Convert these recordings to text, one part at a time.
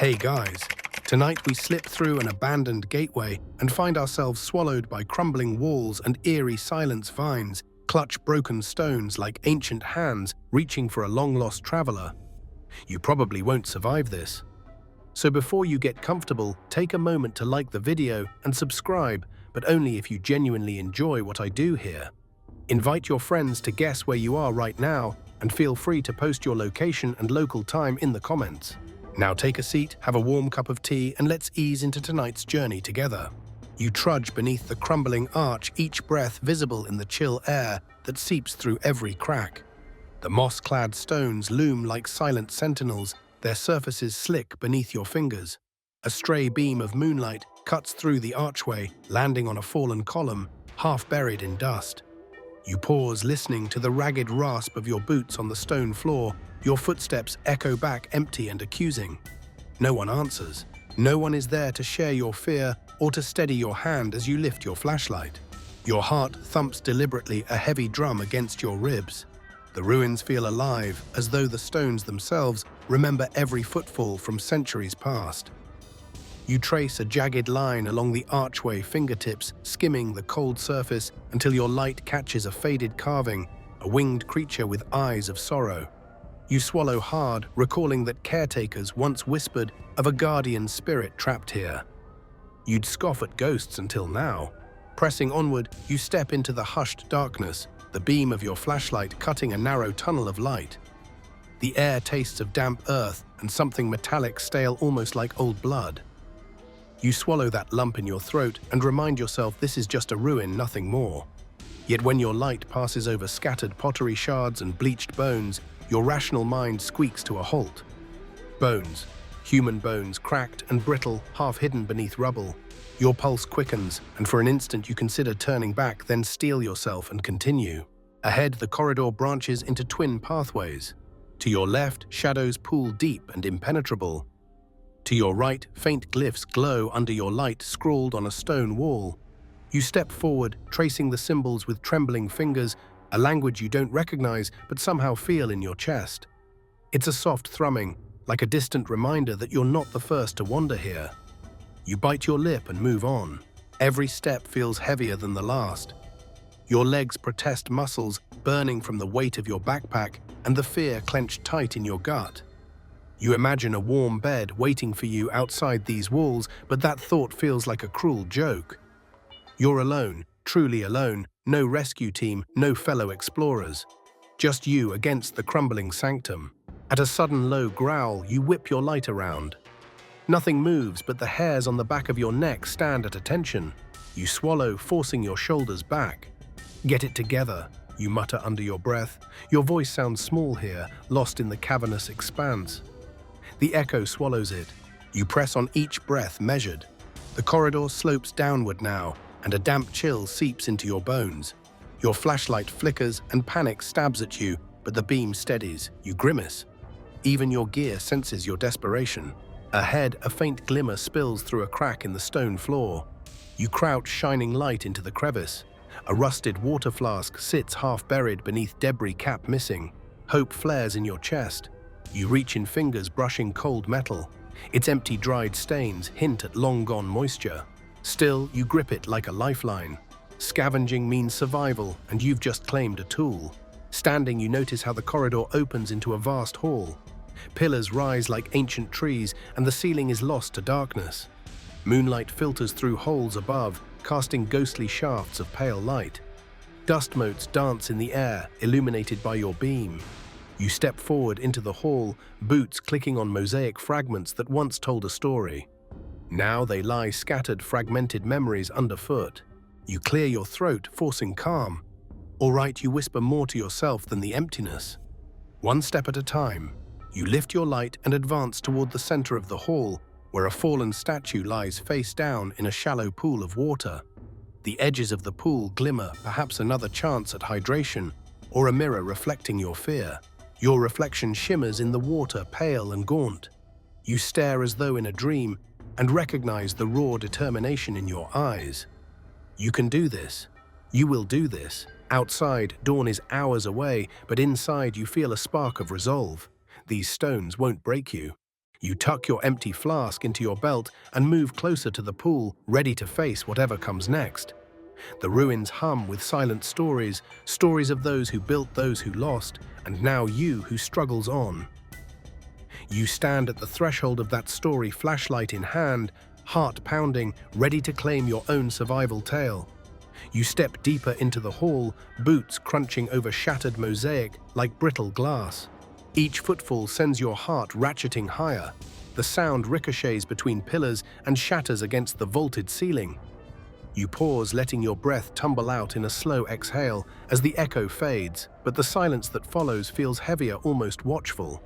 Hey guys, tonight we slip through an abandoned gateway and find ourselves swallowed by crumbling walls and eerie silence vines clutch broken stones like ancient hands reaching for a long-lost traveler. You probably won't survive this. So before you get comfortable, take a moment to like the video and subscribe, but only if you genuinely enjoy what I do here. Invite your friends to guess where you are right now, and feel free to post your location and local time in the comments. Now take a seat, have a warm cup of tea, and let's ease into tonight's journey together. You trudge beneath the crumbling arch, each breath visible in the chill air that seeps through every crack. The moss-clad stones loom like silent sentinels, their surfaces slick beneath your fingers. A stray beam of moonlight cuts through the archway, landing on a fallen column, half buried in dust. You pause, listening to the ragged rasp of your boots on the stone floor. Your footsteps echo back empty and accusing. No one answers. No one is there to share your fear or to steady your hand as you lift your flashlight. Your heart thumps deliberately, a heavy drum against your ribs. The ruins feel alive, as though the stones themselves remember every footfall from centuries past. You trace a jagged line along the archway, fingertips skimming the cold surface until your light catches a faded carving, a winged creature with eyes of sorrow. You swallow hard, recalling that caretakers once whispered of a guardian spirit trapped here. You'd scoff at ghosts until now. Pressing onward, you step into the hushed darkness, the beam of your flashlight cutting a narrow tunnel of light. The air tastes of damp earth and something metallic, stale, almost like old blood. You swallow that lump in your throat and remind yourself this is just a ruin, nothing more. Yet when your light passes over scattered pottery shards and bleached bones, your rational mind squeaks to a halt. Bones. Human bones, cracked and brittle, half hidden beneath rubble. Your pulse quickens, and for an instant you consider turning back, then steel yourself and continue. Ahead, the corridor branches into twin pathways. To your left, shadows pool deep and impenetrable. To your right, faint glyphs glow under your light, scrawled on a stone wall. You step forward, tracing the symbols with trembling fingers, a language you don't recognize but somehow feel in your chest. It's a soft thrumming, like a distant reminder that you're not the first to wander here. You bite your lip and move on. Every step feels heavier than the last. Your legs protest, muscles burning from the weight of your backpack and the fear clenched tight in your gut. You imagine a warm bed waiting for you outside these walls, but that thought feels like a cruel joke. You're alone, truly alone, no rescue team, no fellow explorers. Just you against the crumbling sanctum. At a sudden low growl, you whip your light around. Nothing moves, but the hairs on the back of your neck stand at attention. You swallow, forcing your shoulders back. Get it together, you mutter under your breath. Your voice sounds small here, lost in the cavernous expanse. The echo swallows it. You press on each breath, measured. The corridor slopes downward now, and a damp chill seeps into your bones. Your flashlight flickers and panic stabs at you, but the beam steadies. You grimace. Even your gear senses your desperation. Ahead, a faint glimmer spills through a crack in the stone floor. You crouch, shining light into the crevice. A rusted water flask sits half buried beneath debris, cap missing. Hope flares in your chest. You reach in fingers, brushing cold metal. Its empty, dried stains hint at long-gone moisture. Still, you grip it like a lifeline. Scavenging means survival, and you've just claimed a tool. Standing, you notice how the corridor opens into a vast hall. Pillars rise like ancient trees, and the ceiling is lost to darkness. Moonlight filters through holes above, casting ghostly shafts of pale light. Dust motes dance in the air, illuminated by your beam. You step forward into the hall, boots clicking on mosaic fragments that once told a story. Now they lie scattered, fragmented memories underfoot. You clear your throat, forcing calm. All right, you whisper more to yourself than the emptiness. One step at a time, you lift your light and advance toward the center of the hall, where a fallen statue lies face down in a shallow pool of water. The edges of the pool glimmer, perhaps another chance at hydration, or a mirror reflecting your fear. Your reflection shimmers in the water, pale and gaunt. You stare as though in a dream, and recognize the raw determination in your eyes. You can do this. You will do this. Outside, dawn is hours away, but inside you feel a spark of resolve. These stones won't break you. You tuck your empty flask into your belt and move closer to the pool, ready to face whatever comes next. The ruins hum with silent stories, stories of those who built, those who lost, and now you who struggles on. You stand at the threshold of that story, flashlight in hand, heart pounding, ready to claim your own survival tale. You step deeper into the hall, boots crunching over shattered mosaic like brittle glass. Each footfall sends your heart ratcheting higher. The sound ricochets between pillars and shatters against the vaulted ceiling. You pause, letting your breath tumble out in a slow exhale as the echo fades, but the silence that follows feels heavier, almost watchful.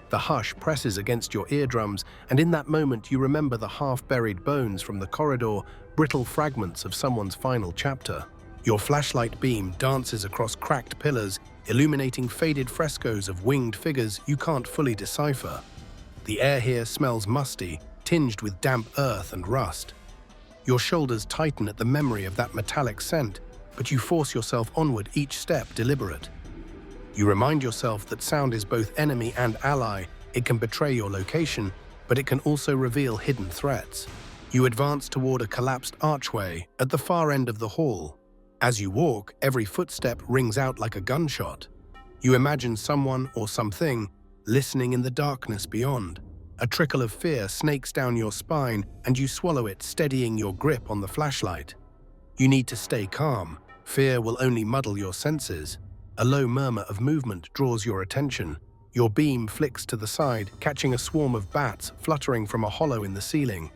The hush presses against your eardrums, and in that moment you remember the half-buried bones from the corridor, brittle fragments of someone's final chapter. Your flashlight beam dances across cracked pillars, illuminating faded frescoes of winged figures you can't fully decipher. The air here smells musty, tinged with damp earth and rust. Your shoulders tighten at the memory of that metallic scent, but you force yourself onward, each step deliberate. You remind yourself that sound is both enemy and ally. It can betray your location, but it can also reveal hidden threats. You advance toward a collapsed archway at the far end of the hall. As you walk, every footstep rings out like a gunshot. You imagine someone or something listening in the darkness beyond. A trickle of fear snakes down your spine, and you swallow it, steadying your grip on the flashlight. You need to stay calm. Fear will only muddle your senses. A low murmur of movement draws your attention. Your beam flicks to the side, catching a swarm of bats fluttering from a hollow in the ceiling.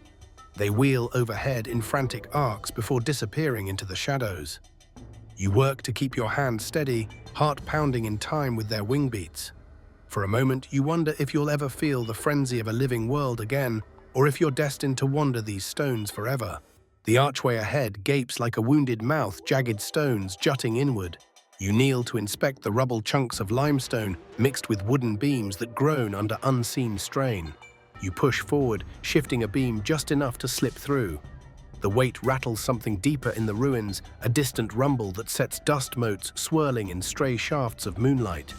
They wheel overhead in frantic arcs before disappearing into the shadows. You work to keep your hand steady, heart pounding in time with their wing beats. For a moment, you wonder if you'll ever feel the frenzy of a living world again, or if you're destined to wander these stones forever. The archway ahead gapes like a wounded mouth, jagged stones jutting inward. You kneel to inspect the rubble, chunks of limestone mixed with wooden beams that groan under unseen strain. You push forward, shifting a beam just enough to slip through. The weight rattles something deeper in the ruins, a distant rumble that sets dust motes swirling in stray shafts of moonlight.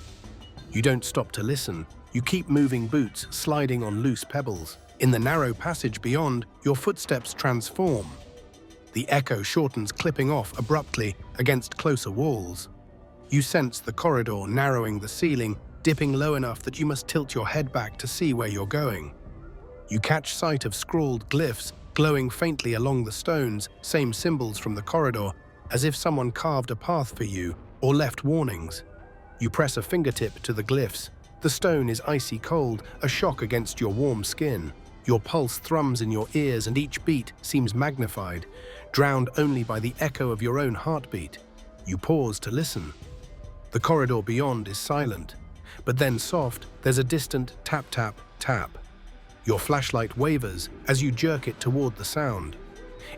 You don't stop to listen. You keep moving, boots sliding on loose pebbles. In the narrow passage beyond, your footsteps transform. The echo shortens, clipping off abruptly against closer walls. You sense the corridor narrowing, the ceiling dipping low enough that you must tilt your head back to see where you're going. You catch sight of scrawled glyphs glowing faintly along the stones, same symbols from the corridor, as if someone carved a path for you or left warnings. You press a fingertip to the glyphs. The stone is icy cold, a shock against your warm skin. Your pulse thrums in your ears, and each beat seems magnified, drowned only by the echo of your own heartbeat. You pause to listen. The corridor beyond is silent, but then soft, there's a distant tap, tap, tap. Your flashlight wavers as you jerk it toward the sound.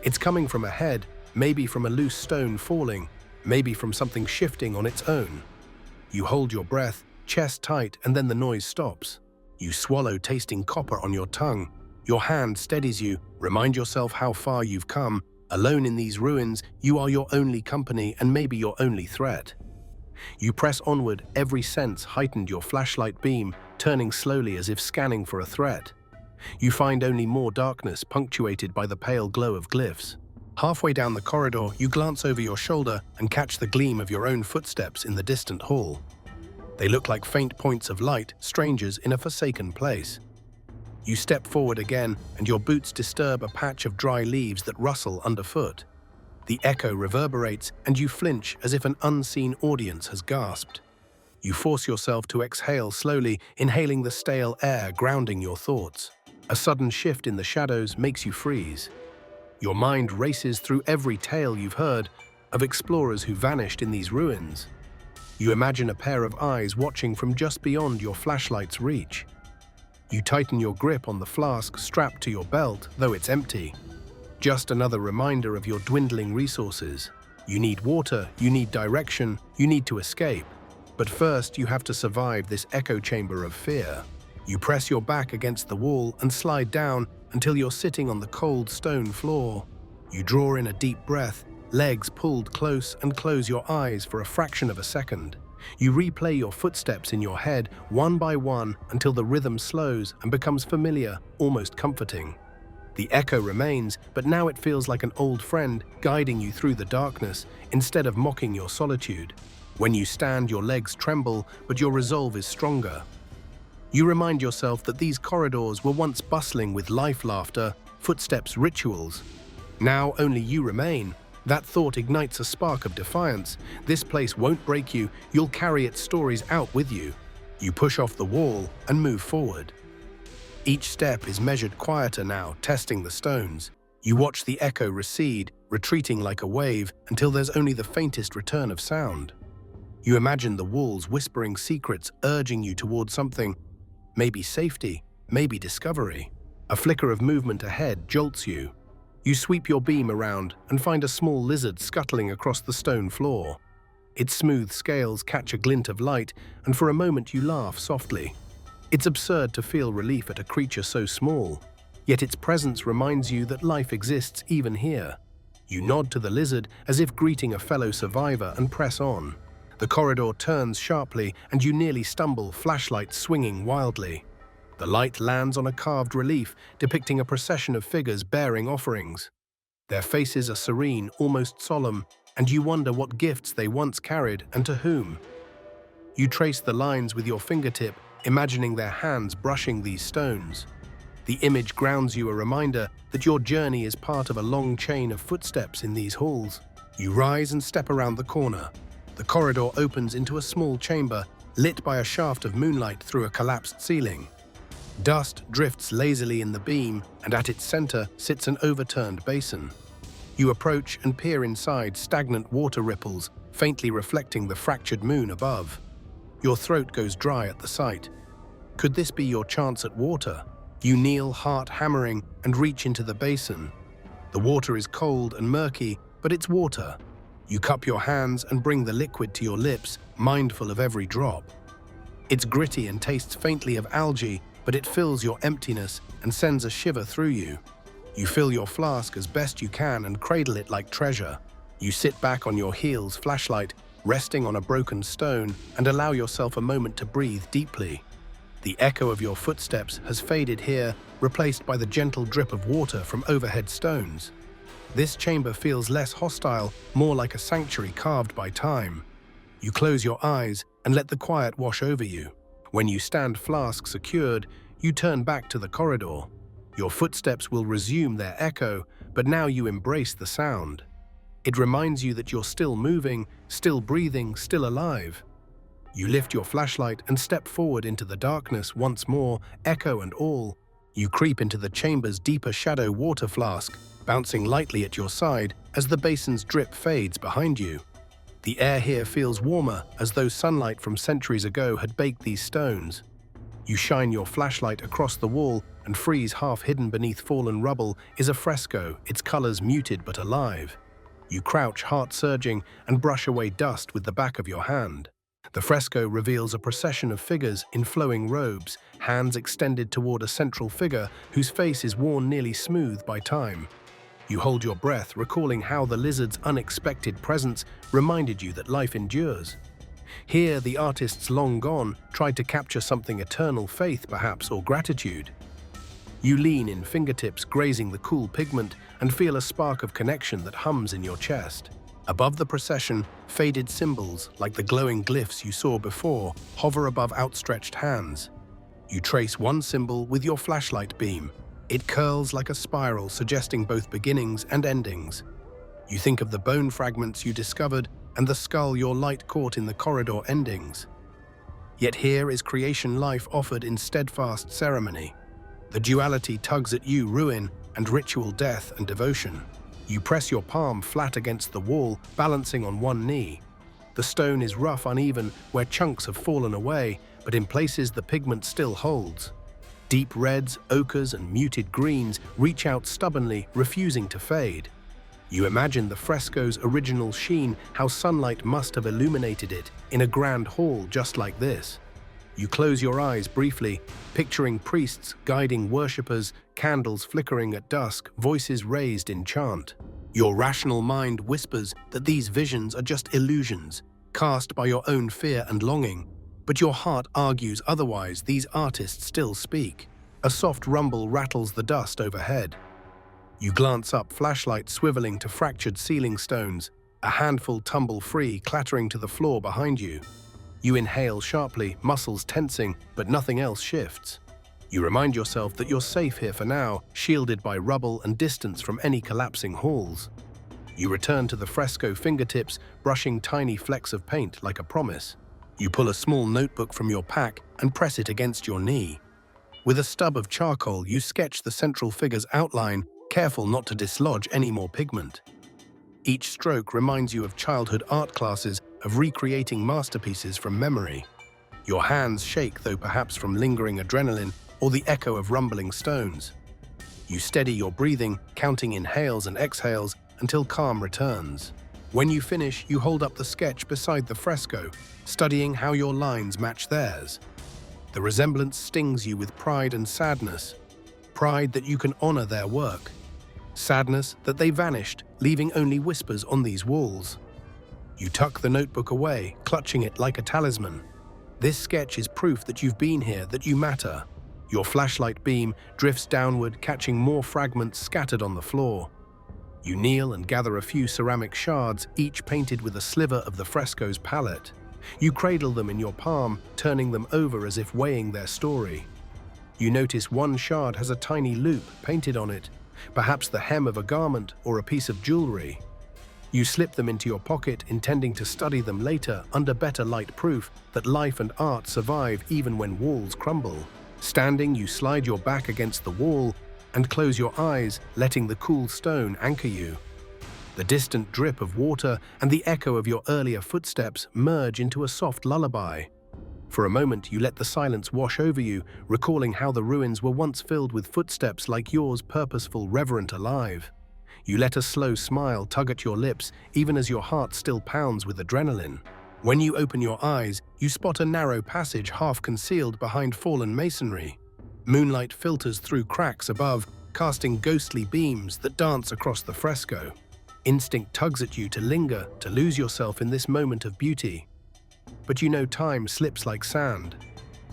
It's coming from ahead, maybe from a loose stone falling, maybe from something shifting on its own. You hold your breath, chest tight, and then the noise stops. You swallow, tasting copper on your tongue. Your hand steadies you. Remind yourself how far you've come. Alone in these ruins, you are your only company and maybe your only threat. You press onward, every sense heightened, your flashlight beam turning slowly as if scanning for a threat. You find only more darkness, punctuated by the pale glow of glyphs. Halfway down the corridor, you glance over your shoulder and catch the gleam of your own footsteps in the distant hall. They look like faint points of light, strangers in a forsaken place. You step forward again, and your boots disturb a patch of dry leaves that rustle underfoot. The echo reverberates, and you flinch as if an unseen audience has gasped. You force yourself to exhale slowly, inhaling the stale air, grounding your thoughts. A sudden shift in the shadows makes you freeze. Your mind races through every tale you've heard of explorers who vanished in these ruins. You imagine a pair of eyes watching from just beyond your flashlight's reach. You tighten your grip on the flask strapped to your belt, though it's empty. Just another reminder of your dwindling resources. You need water, you need direction, you need to escape. But first, you have to survive this echo chamber of fear. You press your back against the wall and slide down until you're sitting on the cold stone floor. You draw in a deep breath, legs pulled close, and close your eyes for a fraction of a second. You replay your footsteps in your head one by one until the rhythm slows and becomes familiar, almost comforting. The echo remains, but now it feels like an old friend guiding you through the darkness instead of mocking your solitude. When you stand, your legs tremble, but your resolve is stronger. You remind yourself that these corridors were once bustling with life, laughter, footsteps, rituals. Now only you remain. That thought ignites a spark of defiance. This place won't break you, you'll carry its stories out with you. You push off the wall and move forward. Each step is measured quieter now, testing the stones. You watch the echo recede, retreating like a wave until there's only the faintest return of sound. You imagine the walls whispering secrets, urging you towards something, maybe safety, maybe discovery. A flicker of movement ahead jolts you. You sweep your beam around and find a small lizard scuttling across the stone floor. Its smooth scales catch a glint of light, and for a moment you laugh softly. It's absurd to feel relief at a creature so small, yet its presence reminds you that life exists even here. You nod to the lizard as if greeting a fellow survivor and press on. The corridor turns sharply and you nearly stumble, flashlight swinging wildly. The light lands on a carved relief depicting a procession of figures bearing offerings. Their faces are serene, almost solemn, and you wonder what gifts they once carried and to whom. You trace the lines with your fingertip, imagining their hands brushing these stones. The image grounds you, a reminder that your journey is part of a long chain of footsteps in these halls. You rise and step around the corner. The corridor opens into a small chamber, lit by a shaft of moonlight through a collapsed ceiling. Dust drifts lazily in the beam, and at its center sits an overturned basin. You approach and peer inside, stagnant water ripples, faintly reflecting the fractured moon above. Your throat goes dry at the sight. Could this be your chance at water? You kneel, heart hammering, and reach into the basin. The water is cold and murky, but it's water. You cup your hands and bring the liquid to your lips, mindful of every drop. It's gritty and tastes faintly of algae, but it fills your emptiness and sends a shiver through you. You fill your flask as best you can and cradle it like treasure. You sit back on your heels, flashlight, resting on a broken stone, and allow yourself a moment to breathe deeply. The echo of your footsteps has faded here, replaced by the gentle drip of water from overhead stones. This chamber feels less hostile, more like a sanctuary carved by time. You close your eyes and let the quiet wash over you. When you stand, flask secured, you turn back to the corridor. Your footsteps will resume their echo, but now you embrace the sound. It reminds you that you're still moving, still breathing, still alive. You lift your flashlight and step forward into the darkness once more, echo and all. You creep into the chamber's deeper shadow water flask, bouncing lightly at your side as the basin's drip fades behind you. The air here feels warmer, as though sunlight from centuries ago had baked these stones. You shine your flashlight across the wall, and frieze half hidden beneath fallen rubble is a fresco, its colors muted but alive. You crouch, heart surging, and brush away dust with the back of your hand. The fresco reveals a procession of figures in flowing robes, hands extended toward a central figure whose face is worn nearly smooth by time. You hold your breath, recalling how the lizard's unexpected presence reminded you that life endures. Here, the artists long gone tried to capture something eternal, faith perhaps, or gratitude. You lean in, fingertips grazing the cool pigment, and feel a spark of connection that hums in your chest. Above the procession, faded symbols, like the glowing glyphs you saw before, hover above outstretched hands. You trace one symbol with your flashlight beam. It curls like a spiral, suggesting both beginnings and endings. You think of the bone fragments you discovered and the skull your light caught in the corridor endings. Yet here is creation life offered in steadfast ceremony. The duality tugs at you, ruin and ritual, death and devotion. You press your palm flat against the wall, balancing on one knee. The stone is rough, uneven, where chunks have fallen away, but in places the pigment still holds. Deep reds, ochres, and muted greens reach out stubbornly, refusing to fade. You imagine the fresco's original sheen, how sunlight must have illuminated it in a grand hall just like this. You close your eyes briefly, picturing priests guiding worshippers, candles flickering at dusk, voices raised in chant. Your rational mind whispers that these visions are just illusions, cast by your own fear and longing. But your heart argues otherwise. These artists still speak. A soft rumble rattles the dust overhead. You glance up, flashlight swiveling to fractured ceiling stones, a handful tumble free, clattering to the floor behind you. You inhale sharply, muscles tensing, but nothing else shifts. You remind yourself that you're safe here for now, shielded by rubble and distance from any collapsing halls. You return to the fresco, fingertips brushing tiny flecks of paint like a promise. You pull a small notebook from your pack and press it against your knee. With a stub of charcoal, you sketch the central figure's outline, careful not to dislodge any more pigment. Each stroke reminds you of childhood art classes, of recreating masterpieces from memory. Your hands shake, though perhaps from lingering adrenaline or the echo of rumbling stones. You steady your breathing, counting inhales and exhales until calm returns. When you finish, you hold up the sketch beside the fresco, studying how your lines match theirs. The resemblance stings you with pride and sadness. Pride that you can honor their work. Sadness that they vanished, leaving only whispers on these walls. You tuck the notebook away, clutching it like a talisman. This sketch is proof that you've been here, that you matter. Your flashlight beam drifts downward, catching more fragments scattered on the floor. You kneel and gather a few ceramic shards, each painted with a sliver of the fresco's palette. You cradle them in your palm, turning them over as if weighing their story. You notice one shard has a tiny loop painted on it, perhaps the hem of a garment or a piece of jewelry. You slip them into your pocket, intending to study them later under better light, proof that life and art survive even when walls crumble. Standing, you slide your back against the wall and close your eyes, letting the cool stone anchor you. The distant drip of water and the echo of your earlier footsteps merge into a soft lullaby. For a moment, you let the silence wash over you, recalling how the ruins were once filled with footsteps like yours, purposeful, reverent, alive. You let a slow smile tug at your lips, even as your heart still pounds with adrenaline. When you open your eyes, you spot a narrow passage half concealed behind fallen masonry. Moonlight filters through cracks above, casting ghostly beams that dance across the fresco. Instinct tugs at you to linger, to lose yourself in this moment of beauty. But you know time slips like sand.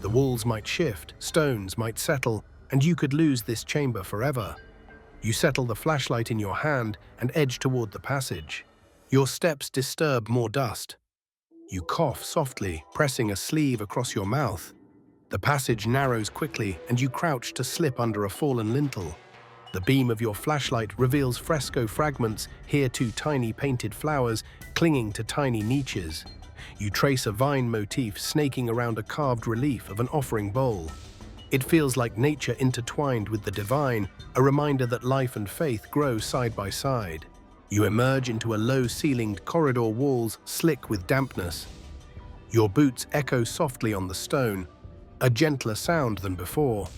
The walls might shift, stones might settle, and you could lose this chamber forever. You settle the flashlight in your hand and edge toward the passage. Your steps disturb more dust. You cough softly, pressing a sleeve across your mouth. The passage narrows quickly, and you crouch to slip under a fallen lintel. The beam of your flashlight reveals fresco fragments, here two tiny painted flowers clinging to tiny niches. You trace a vine motif snaking around a carved relief of an offering bowl. It feels like nature intertwined with the divine, a reminder that life and faith grow side by side. You emerge into a low-ceilinged corridor, walls slick with dampness. Your boots echo softly on the stone, a gentler sound than before.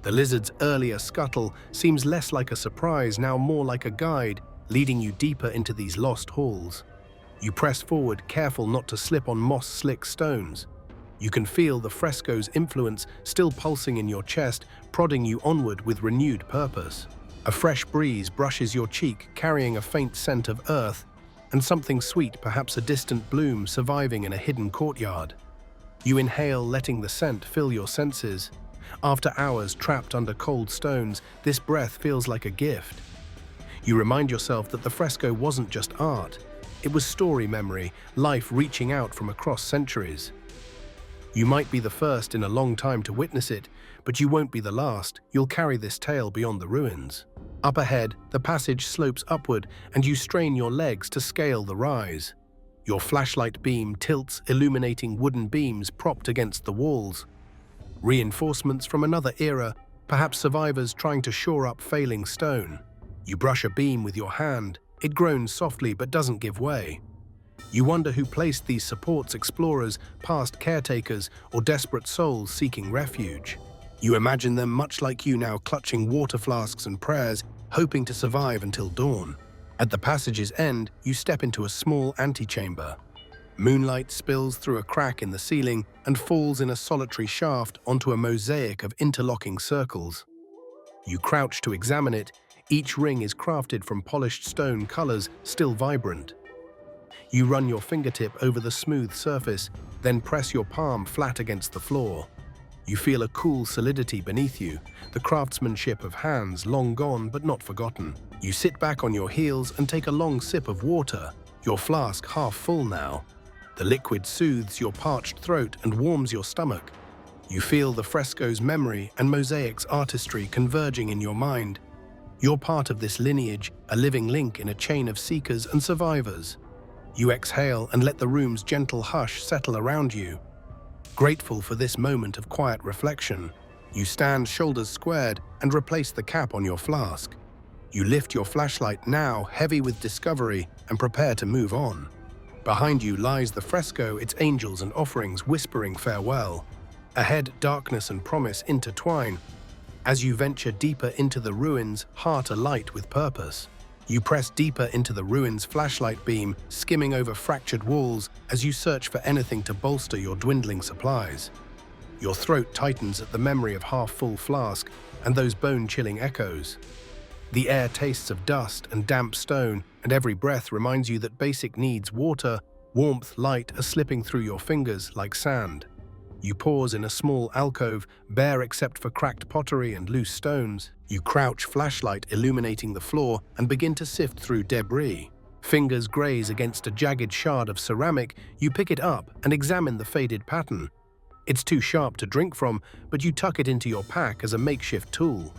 The lizard's earlier scuttle seems less like a surprise, now more like a guide, leading you deeper into these lost halls. You press forward, careful not to slip on moss-slick stones. You can feel the fresco's influence still pulsing in your chest, prodding you onward with renewed purpose. A fresh breeze brushes your cheek, carrying a faint scent of earth, and something sweet, perhaps a distant bloom surviving in a hidden courtyard. You inhale, letting the scent fill your senses. After hours trapped under cold stones, this breath feels like a gift. You remind yourself that the fresco wasn't just art. It was story memory, life reaching out from across centuries. You might be the first in a long time to witness it, but you won't be the last. You'll carry this tale beyond the ruins. Up ahead, the passage slopes upward, and you strain your legs to scale the rise. Your flashlight beam tilts, illuminating wooden beams propped against the walls. Reinforcements from another era, perhaps survivors trying to shore up failing stone. You brush a beam with your hand. It groans softly but doesn't give way. You wonder who placed these supports, explorers, past caretakers, or desperate souls seeking refuge. You imagine them much like you now, clutching water flasks and prayers, hoping to survive until dawn. At the passage's end, you step into a small antechamber. Moonlight spills through a crack in the ceiling and falls in a solitary shaft onto a mosaic of interlocking circles. You crouch to examine it. Each ring is crafted from polished stone, colors still vibrant. You run your fingertip over the smooth surface, then press your palm flat against the floor. You feel a cool solidity beneath you, the craftsmanship of hands long gone but not forgotten. You sit back on your heels and take a long sip of water, your flask half full now. The liquid soothes your parched throat and warms your stomach. You feel the fresco's memory and mosaic's artistry converging in your mind. You're part of this lineage, a living link in a chain of seekers and survivors. You exhale and let the room's gentle hush settle around you. Grateful for this moment of quiet reflection, you stand shoulders squared and replace the cap on your flask. You lift your flashlight, now heavy with discovery, and prepare to move on. Behind you lies the fresco, its angels and offerings whispering farewell. Ahead, darkness and promise intertwine. As you venture deeper into the ruins, heart alight with purpose. You press deeper into the ruins' flashlight beam, skimming over fractured walls as you search for anything to bolster your dwindling supplies. Your throat tightens at the memory of half-full flask and those bone-chilling echoes. The air tastes of dust and damp stone, and every breath reminds you that basic needs, water, warmth, light, are slipping through your fingers like sand. You pause in a small alcove, bare except for cracked pottery and loose stones. You crouch, flashlight illuminating the floor, and begin to sift through debris. Fingers graze against a jagged shard of ceramic. You pick it up and examine the faded pattern. It's too sharp to drink from, but you tuck it into your pack as a makeshift tool.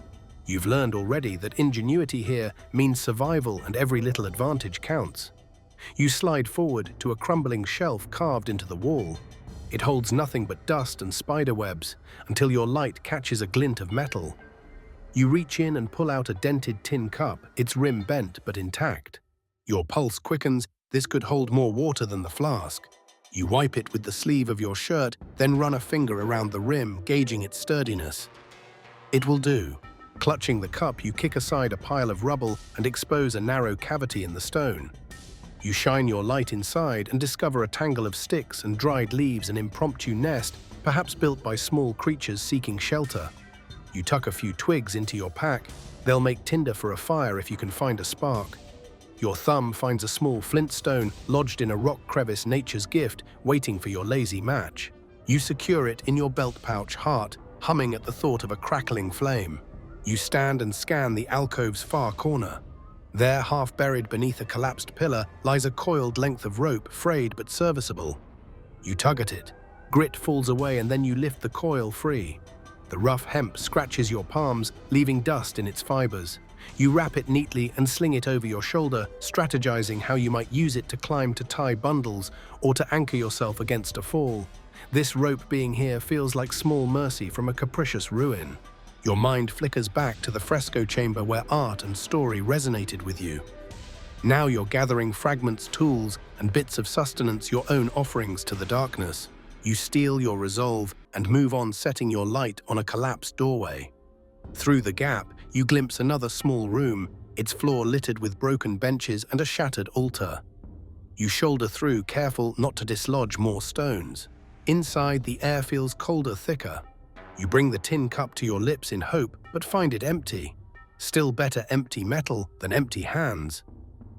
You've learned already that ingenuity here means survival, and every little advantage counts. You slide forward to a crumbling shelf carved into the wall. It holds nothing but dust and spider webs until your light catches a glint of metal. You reach in and pull out a dented tin cup, its rim bent but intact. Your pulse quickens. This could hold more water than the flask. You wipe it with the sleeve of your shirt, then run a finger around the rim, gauging its sturdiness. It will do. Clutching the cup, you kick aside a pile of rubble and expose a narrow cavity in the stone. You shine your light inside and discover a tangle of sticks and dried leaves, an impromptu nest, perhaps built by small creatures seeking shelter. You tuck a few twigs into your pack. They'll make tinder for a fire if you can find a spark. Your thumb finds a small flint stone lodged in a rock crevice, nature's gift, waiting for your lazy match. You secure it in your belt pouch, heart humming at the thought of a crackling flame. You stand and scan the alcove's far corner. There, half buried beneath a collapsed pillar, lies a coiled length of rope, frayed but serviceable. You tug at it. Grit falls away, and then you lift the coil free. The rough hemp scratches your palms, leaving dust in its fibers. You wrap it neatly and sling it over your shoulder, strategizing how you might use it to climb, to tie bundles, or to anchor yourself against a fall. This rope being here feels like small mercy from a capricious ruin. Your mind flickers back to the fresco chamber where art and story resonated with you. Now you're gathering fragments, tools, and bits of sustenance, your own offerings to the darkness. You steel your resolve and move on, setting your light on a collapsed doorway. Through the gap, you glimpse another small room, its floor littered with broken benches and a shattered altar. You shoulder through, careful not to dislodge more stones. Inside, the air feels colder, thicker. You bring the tin cup to your lips in hope, but find it empty. Still better empty metal than empty hands.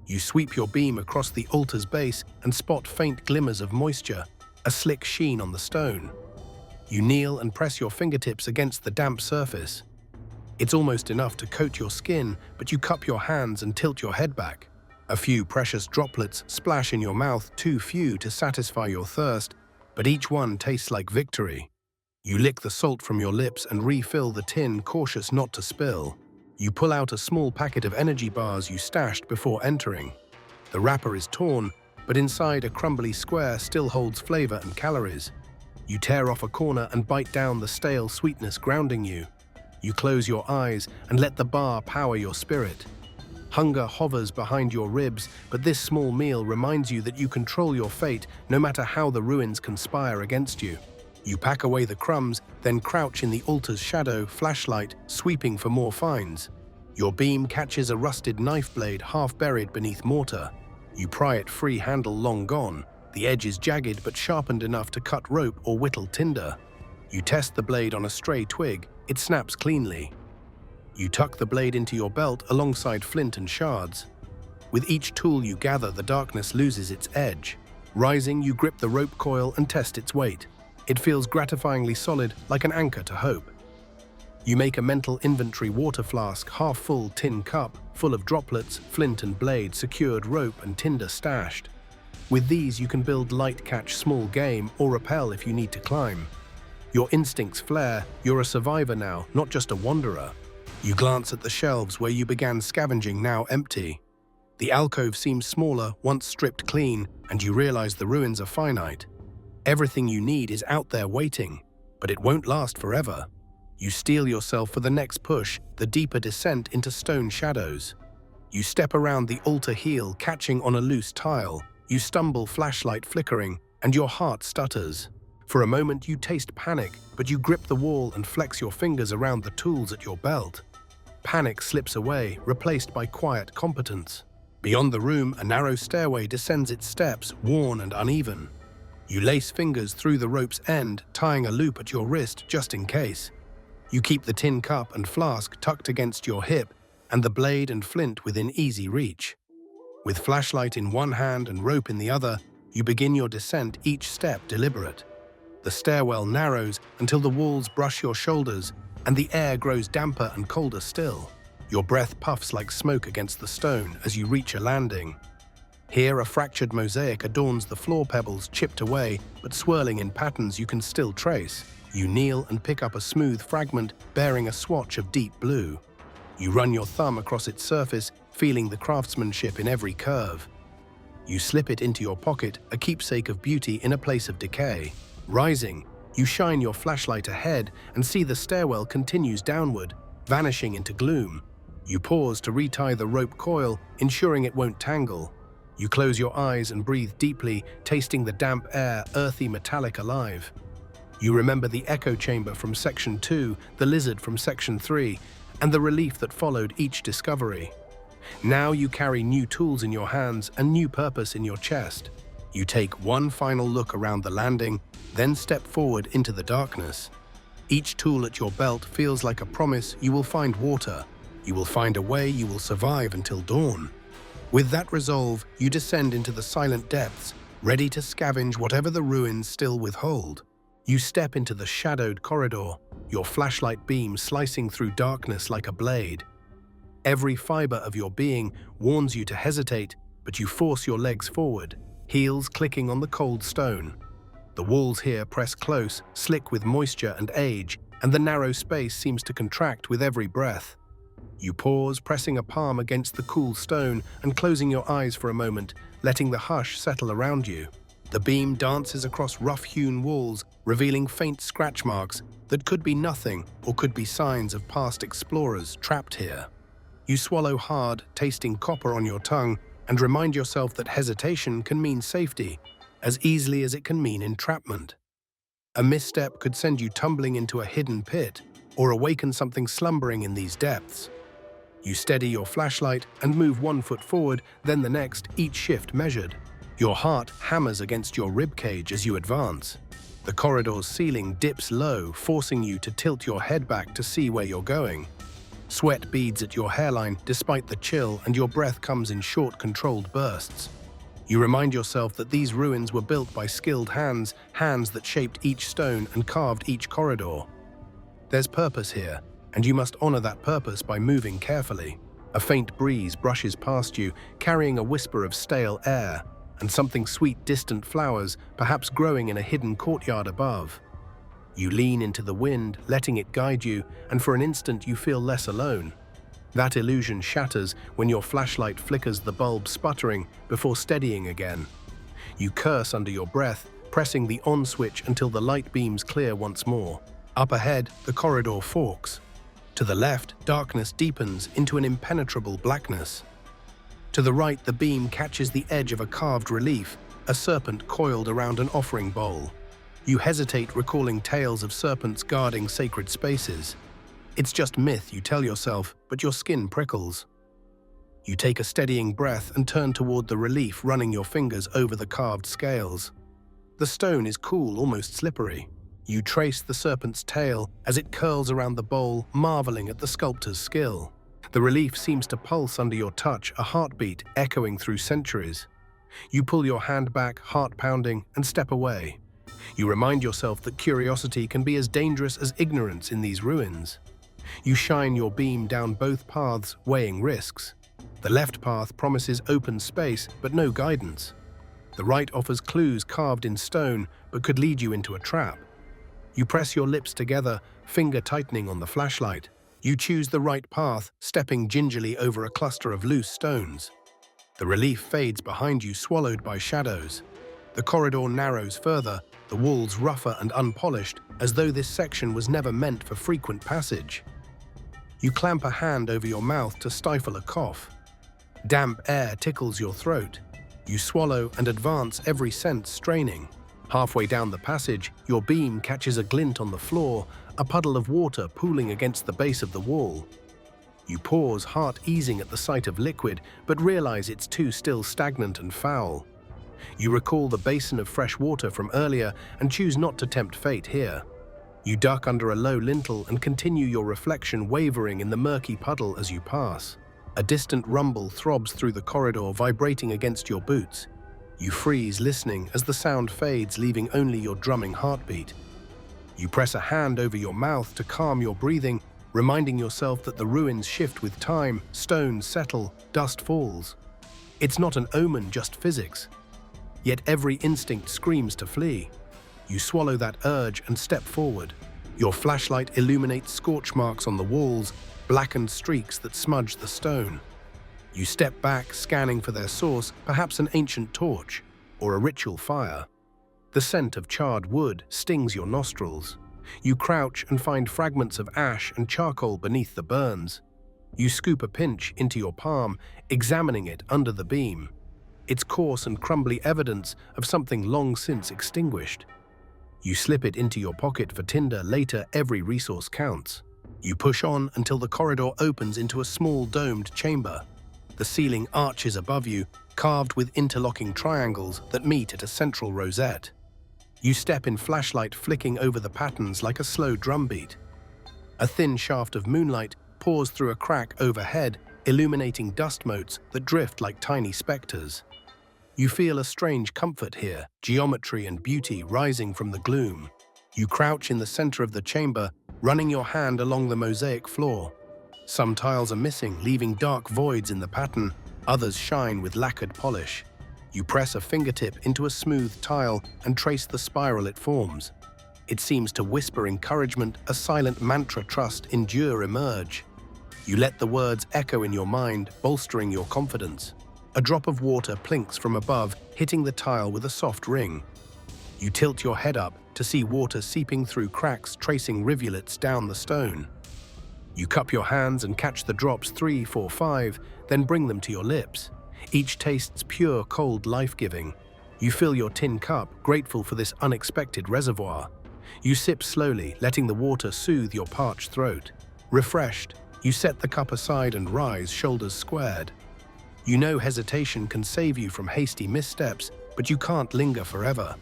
You sweep your beam across the altar's base and spot faint glimmers of moisture, a slick sheen on the stone. You kneel and press your fingertips against the damp surface. It's almost enough to coat your skin, but you cup your hands and tilt your head back. A few precious droplets splash in your mouth, too few to satisfy your thirst, but each one tastes like victory. You lick the salt from your lips and refill the tin, cautious not to spill. You pull out a small packet of energy bars you stashed before entering. The wrapper is torn, but inside a crumbly square still holds flavor and calories. You tear off a corner and bite down, the stale sweetness grounding you. You close your eyes and let the bar power your spirit. Hunger hovers behind your ribs, but this small meal reminds you that you control your fate, no matter how the ruins conspire against you. You pack away the crumbs, then crouch in the altar's shadow, flashlight sweeping for more finds. Your beam catches a rusted knife blade half buried beneath mortar. You pry it free, handle long gone. The edge is jagged but sharpened enough to cut rope or whittle tinder. You test the blade on a stray twig. It snaps cleanly. You tuck the blade into your belt alongside flint and shards. With each tool you gather, the darkness loses its edge. Rising, you grip the rope coil and test its weight. It feels gratifyingly solid, like an anchor to hope. You make a mental inventory: water flask, half-full tin cup, full of droplets, flint and blade, secured rope and tinder stashed. With these you can build light, catch small game, or rappel if you need to climb. Your instincts flare. You're a survivor now, not just a wanderer. You glance at the shelves where you began scavenging, now empty. The alcove seems smaller, once stripped clean, and you realize the ruins are finite. Everything you need is out there waiting, but it won't last forever. You steel yourself for the next push, the deeper descent into stone shadows. You step around the altar heel, catching on a loose tile. You stumble, flashlight flickering, and your heart stutters. For a moment you taste panic, but you grip the wall and flex your fingers around the tools at your belt. Panic slips away, replaced by quiet competence. Beyond the room, a narrow stairway descends its steps, worn and uneven. You lace fingers through the rope's end, tying a loop at your wrist just in case. You keep the tin cup and flask tucked against your hip, and the blade and flint within easy reach. With flashlight in one hand and rope in the other, you begin your descent, each step deliberate. The stairwell narrows until the walls brush your shoulders, and the air grows damper and colder still. Your breath puffs like smoke against the stone as you reach a landing. Here, a fractured mosaic adorns the floor, pebbles chipped away, but swirling in patterns you can still trace. You kneel and pick up a smooth fragment bearing a swatch of deep blue. You run your thumb across its surface, feeling the craftsmanship in every curve. You slip it into your pocket, a keepsake of beauty in a place of decay. Rising, you shine your flashlight ahead and see the stairwell continues downward, vanishing into gloom. You pause to retie the rope coil, ensuring it won't tangle. You close your eyes and breathe deeply, tasting the damp air, earthy, metallic, alive. You remember the echo chamber from Section 2, the lizard from Section 3, and the relief that followed each discovery. Now you carry new tools in your hands and new purpose in your chest. You take one final look around the landing, then step forward into the darkness. Each tool at your belt feels like a promise: you will find water, you will find a way, you will survive until dawn. With that resolve, you descend into the silent depths, ready to scavenge whatever the ruins still withhold. You step into the shadowed corridor, your flashlight beam slicing through darkness like a blade. Every fiber of your being warns you to hesitate, but you force your legs forward, heels clicking on the cold stone. The walls here press close, slick with moisture and age, and the narrow space seems to contract with every breath. You pause, pressing a palm against the cool stone and closing your eyes for a moment, letting the hush settle around you. The beam dances across rough-hewn walls, revealing faint scratch marks that could be nothing or could be signs of past explorers trapped here. You swallow hard, tasting copper on your tongue, and remind yourself that hesitation can mean safety as easily as it can mean entrapment. A misstep could send you tumbling into a hidden pit or awaken something slumbering in these depths. You steady your flashlight and move one foot forward, then the next, each shift measured. Your heart hammers against your ribcage as you advance. The corridor's ceiling dips low, forcing you to tilt your head back to see where you're going. Sweat beads at your hairline despite the chill, and your breath comes in short, controlled bursts. You remind yourself that these ruins were built by skilled hands, hands that shaped each stone and carved each corridor. There's purpose here, and you must honor that purpose by moving carefully. A faint breeze brushes past you, carrying a whisper of stale air, and something sweet, distant flowers, perhaps growing in a hidden courtyard above. You lean into the wind, letting it guide you, and for an instant you feel less alone. That illusion shatters when your flashlight flickers, the bulb sputtering before steadying again. You curse under your breath, pressing the on switch until the light beams clear once more. Up ahead, the corridor forks. To the left, darkness deepens into an impenetrable blackness. To the right, the beam catches the edge of a carved relief, a serpent coiled around an offering bowl. You hesitate, recalling tales of serpents guarding sacred spaces. It's just myth, you tell yourself, but your skin prickles. You take a steadying breath and turn toward the relief, running your fingers over the carved scales. The stone is cool, almost slippery. You trace the serpent's tail as it curls around the bowl, marveling at the sculptor's skill. The relief seems to pulse under your touch, a heartbeat echoing through centuries. You pull your hand back, heart pounding, and step away. You remind yourself that curiosity can be as dangerous as ignorance in these ruins. You shine your beam down both paths, weighing risks. The left path promises open space, but no guidance. The right offers clues carved in stone, but could lead you into a trap. You press your lips together, finger tightening on the flashlight. You choose the right path, stepping gingerly over a cluster of loose stones. The relief fades behind you, swallowed by shadows. The corridor narrows further, the walls rougher and unpolished, as though this section was never meant for frequent passage. You clamp a hand over your mouth to stifle a cough. Damp air tickles your throat. You swallow and advance, every sense straining. Halfway down the passage, your beam catches a glint on the floor, a puddle of water pooling against the base of the wall. You pause, heart easing at the sight of liquid, but realize it's too still, stagnant and foul. You recall the basin of fresh water from earlier and choose not to tempt fate here. You duck under a low lintel and continue your reflection, wavering in the murky puddle as you pass. A distant rumble throbs through the corridor, vibrating against your boots. You freeze, listening as the sound fades, leaving only your drumming heartbeat. You press a hand over your mouth to calm your breathing, reminding yourself that the ruins shift with time, stones settle, dust falls. It's not an omen, just physics. Yet every instinct screams to flee. You swallow that urge and step forward. Your flashlight illuminates scorch marks on the walls, blackened streaks that smudge the stone. You step back, scanning for their source, perhaps an ancient torch or a ritual fire. The scent of charred wood stings your nostrils. You crouch and find fragments of ash and charcoal beneath the burns. You scoop a pinch into your palm, examining it under the beam. It's coarse and crumbly, evidence of something long since extinguished. You slip it into your pocket for tinder later. Every resource counts. You push on until the corridor opens into a small domed chamber. The ceiling arches above you, carved with interlocking triangles that meet at a central rosette. You step in, flashlight flicking over the patterns like a slow drumbeat. A thin shaft of moonlight pours through a crack overhead, illuminating dust motes that drift like tiny specters. You feel a strange comfort here, geometry and beauty rising from the gloom. You crouch in the center of the chamber, running your hand along the mosaic floor. Some tiles are missing, leaving dark voids in the pattern. Others shine with lacquered polish. You press a fingertip into a smooth tile and trace the spiral it forms. It seems to whisper encouragement, a silent mantra: trust, endure, emerge. You let the words echo in your mind, bolstering your confidence. A drop of water plinks from above, hitting the tile with a soft ring. You tilt your head up to see water seeping through cracks, tracing rivulets down the stone. You cup your hands and catch the drops, 3, 4, 5, then bring them to your lips. Each tastes pure, cold, life-giving. You fill your tin cup, grateful for this unexpected reservoir. You sip slowly, letting the water soothe your parched throat. Refreshed, you set the cup aside and rise, shoulders squared. You know hesitation can save you from hasty missteps, but you can't linger forever.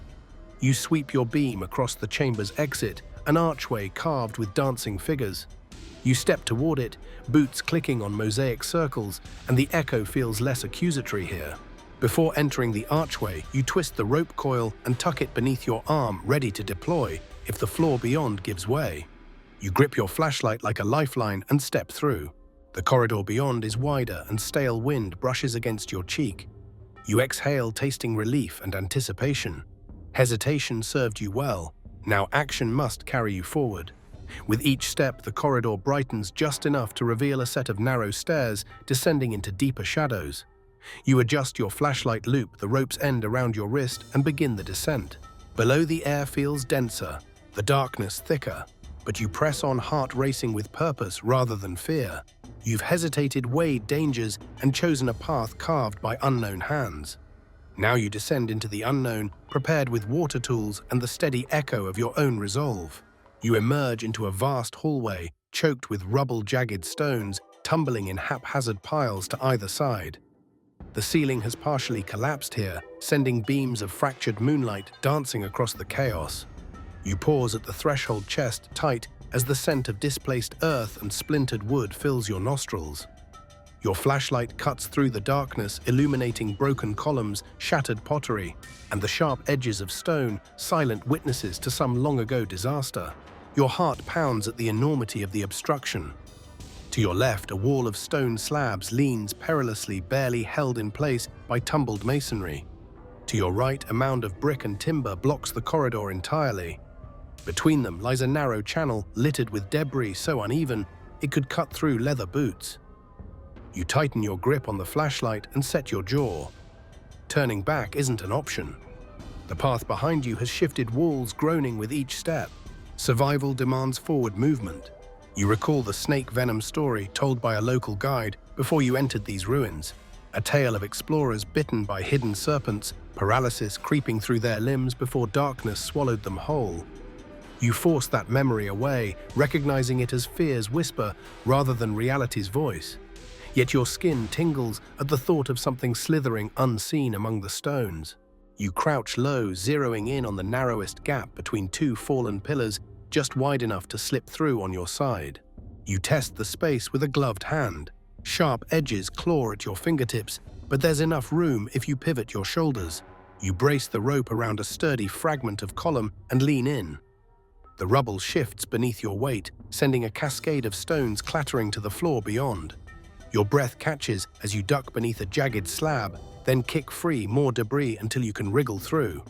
You sweep your beam across the chamber's exit, an archway carved with dancing figures. You step toward it, boots clicking on mosaic circles, and the echo feels less accusatory here. Before entering the archway, you twist the rope coil and tuck it beneath your arm, ready to deploy if the floor beyond gives way. You grip your flashlight like a lifeline and step through. The corridor beyond is wider and stale wind brushes against your cheek. You exhale, tasting relief and anticipation. Hesitation served you well. Now action must carry you forward. With each step, the corridor brightens just enough to reveal a set of narrow stairs descending into deeper shadows. You adjust your flashlight loop, the rope's end around your wrist, and begin the descent. Below, the air feels denser, the darkness thicker, but you press on, heart racing with purpose rather than fear. You've hesitated, weighed dangers, and chosen a path carved by unknown hands. Now you descend into the unknown, prepared with water tools and the steady echo of your own resolve. You emerge into a vast hallway, choked with rubble-jagged stones, tumbling in haphazard piles to either side. The ceiling has partially collapsed here, sending beams of fractured moonlight dancing across the chaos. You pause at the threshold, chest tight, as the scent of displaced earth and splintered wood fills your nostrils. Your flashlight cuts through the darkness, illuminating broken columns, shattered pottery, and the sharp edges of stone, silent witnesses to some long-ago disaster. Your heart pounds at the enormity of the obstruction. To your left, a wall of stone slabs leans perilously, barely held in place by tumbled masonry. To your right, a mound of brick and timber blocks the corridor entirely. Between them lies a narrow channel littered with debris so uneven it could cut through leather boots. You tighten your grip on the flashlight and set your jaw. Turning back isn't an option. The path behind you has shifted, walls groaning with each step. Survival demands forward movement. You recall the snake venom story told by a local guide before you entered these ruins, a tale of explorers bitten by hidden serpents, paralysis creeping through their limbs before darkness swallowed them whole. You force that memory away, recognizing it as fear's whisper rather than reality's voice. Yet your skin tingles at the thought of something slithering unseen among the stones. You crouch low, zeroing in on the narrowest gap between two fallen pillars, just wide enough to slip through on your side. You test the space with a gloved hand. Sharp edges claw at your fingertips, but there's enough room if you pivot your shoulders. You brace the rope around a sturdy fragment of column and lean in. The rubble shifts beneath your weight, sending a cascade of stones clattering to the floor beyond. Your breath catches as you duck beneath a jagged slab, then kick free more debris until you can wriggle through.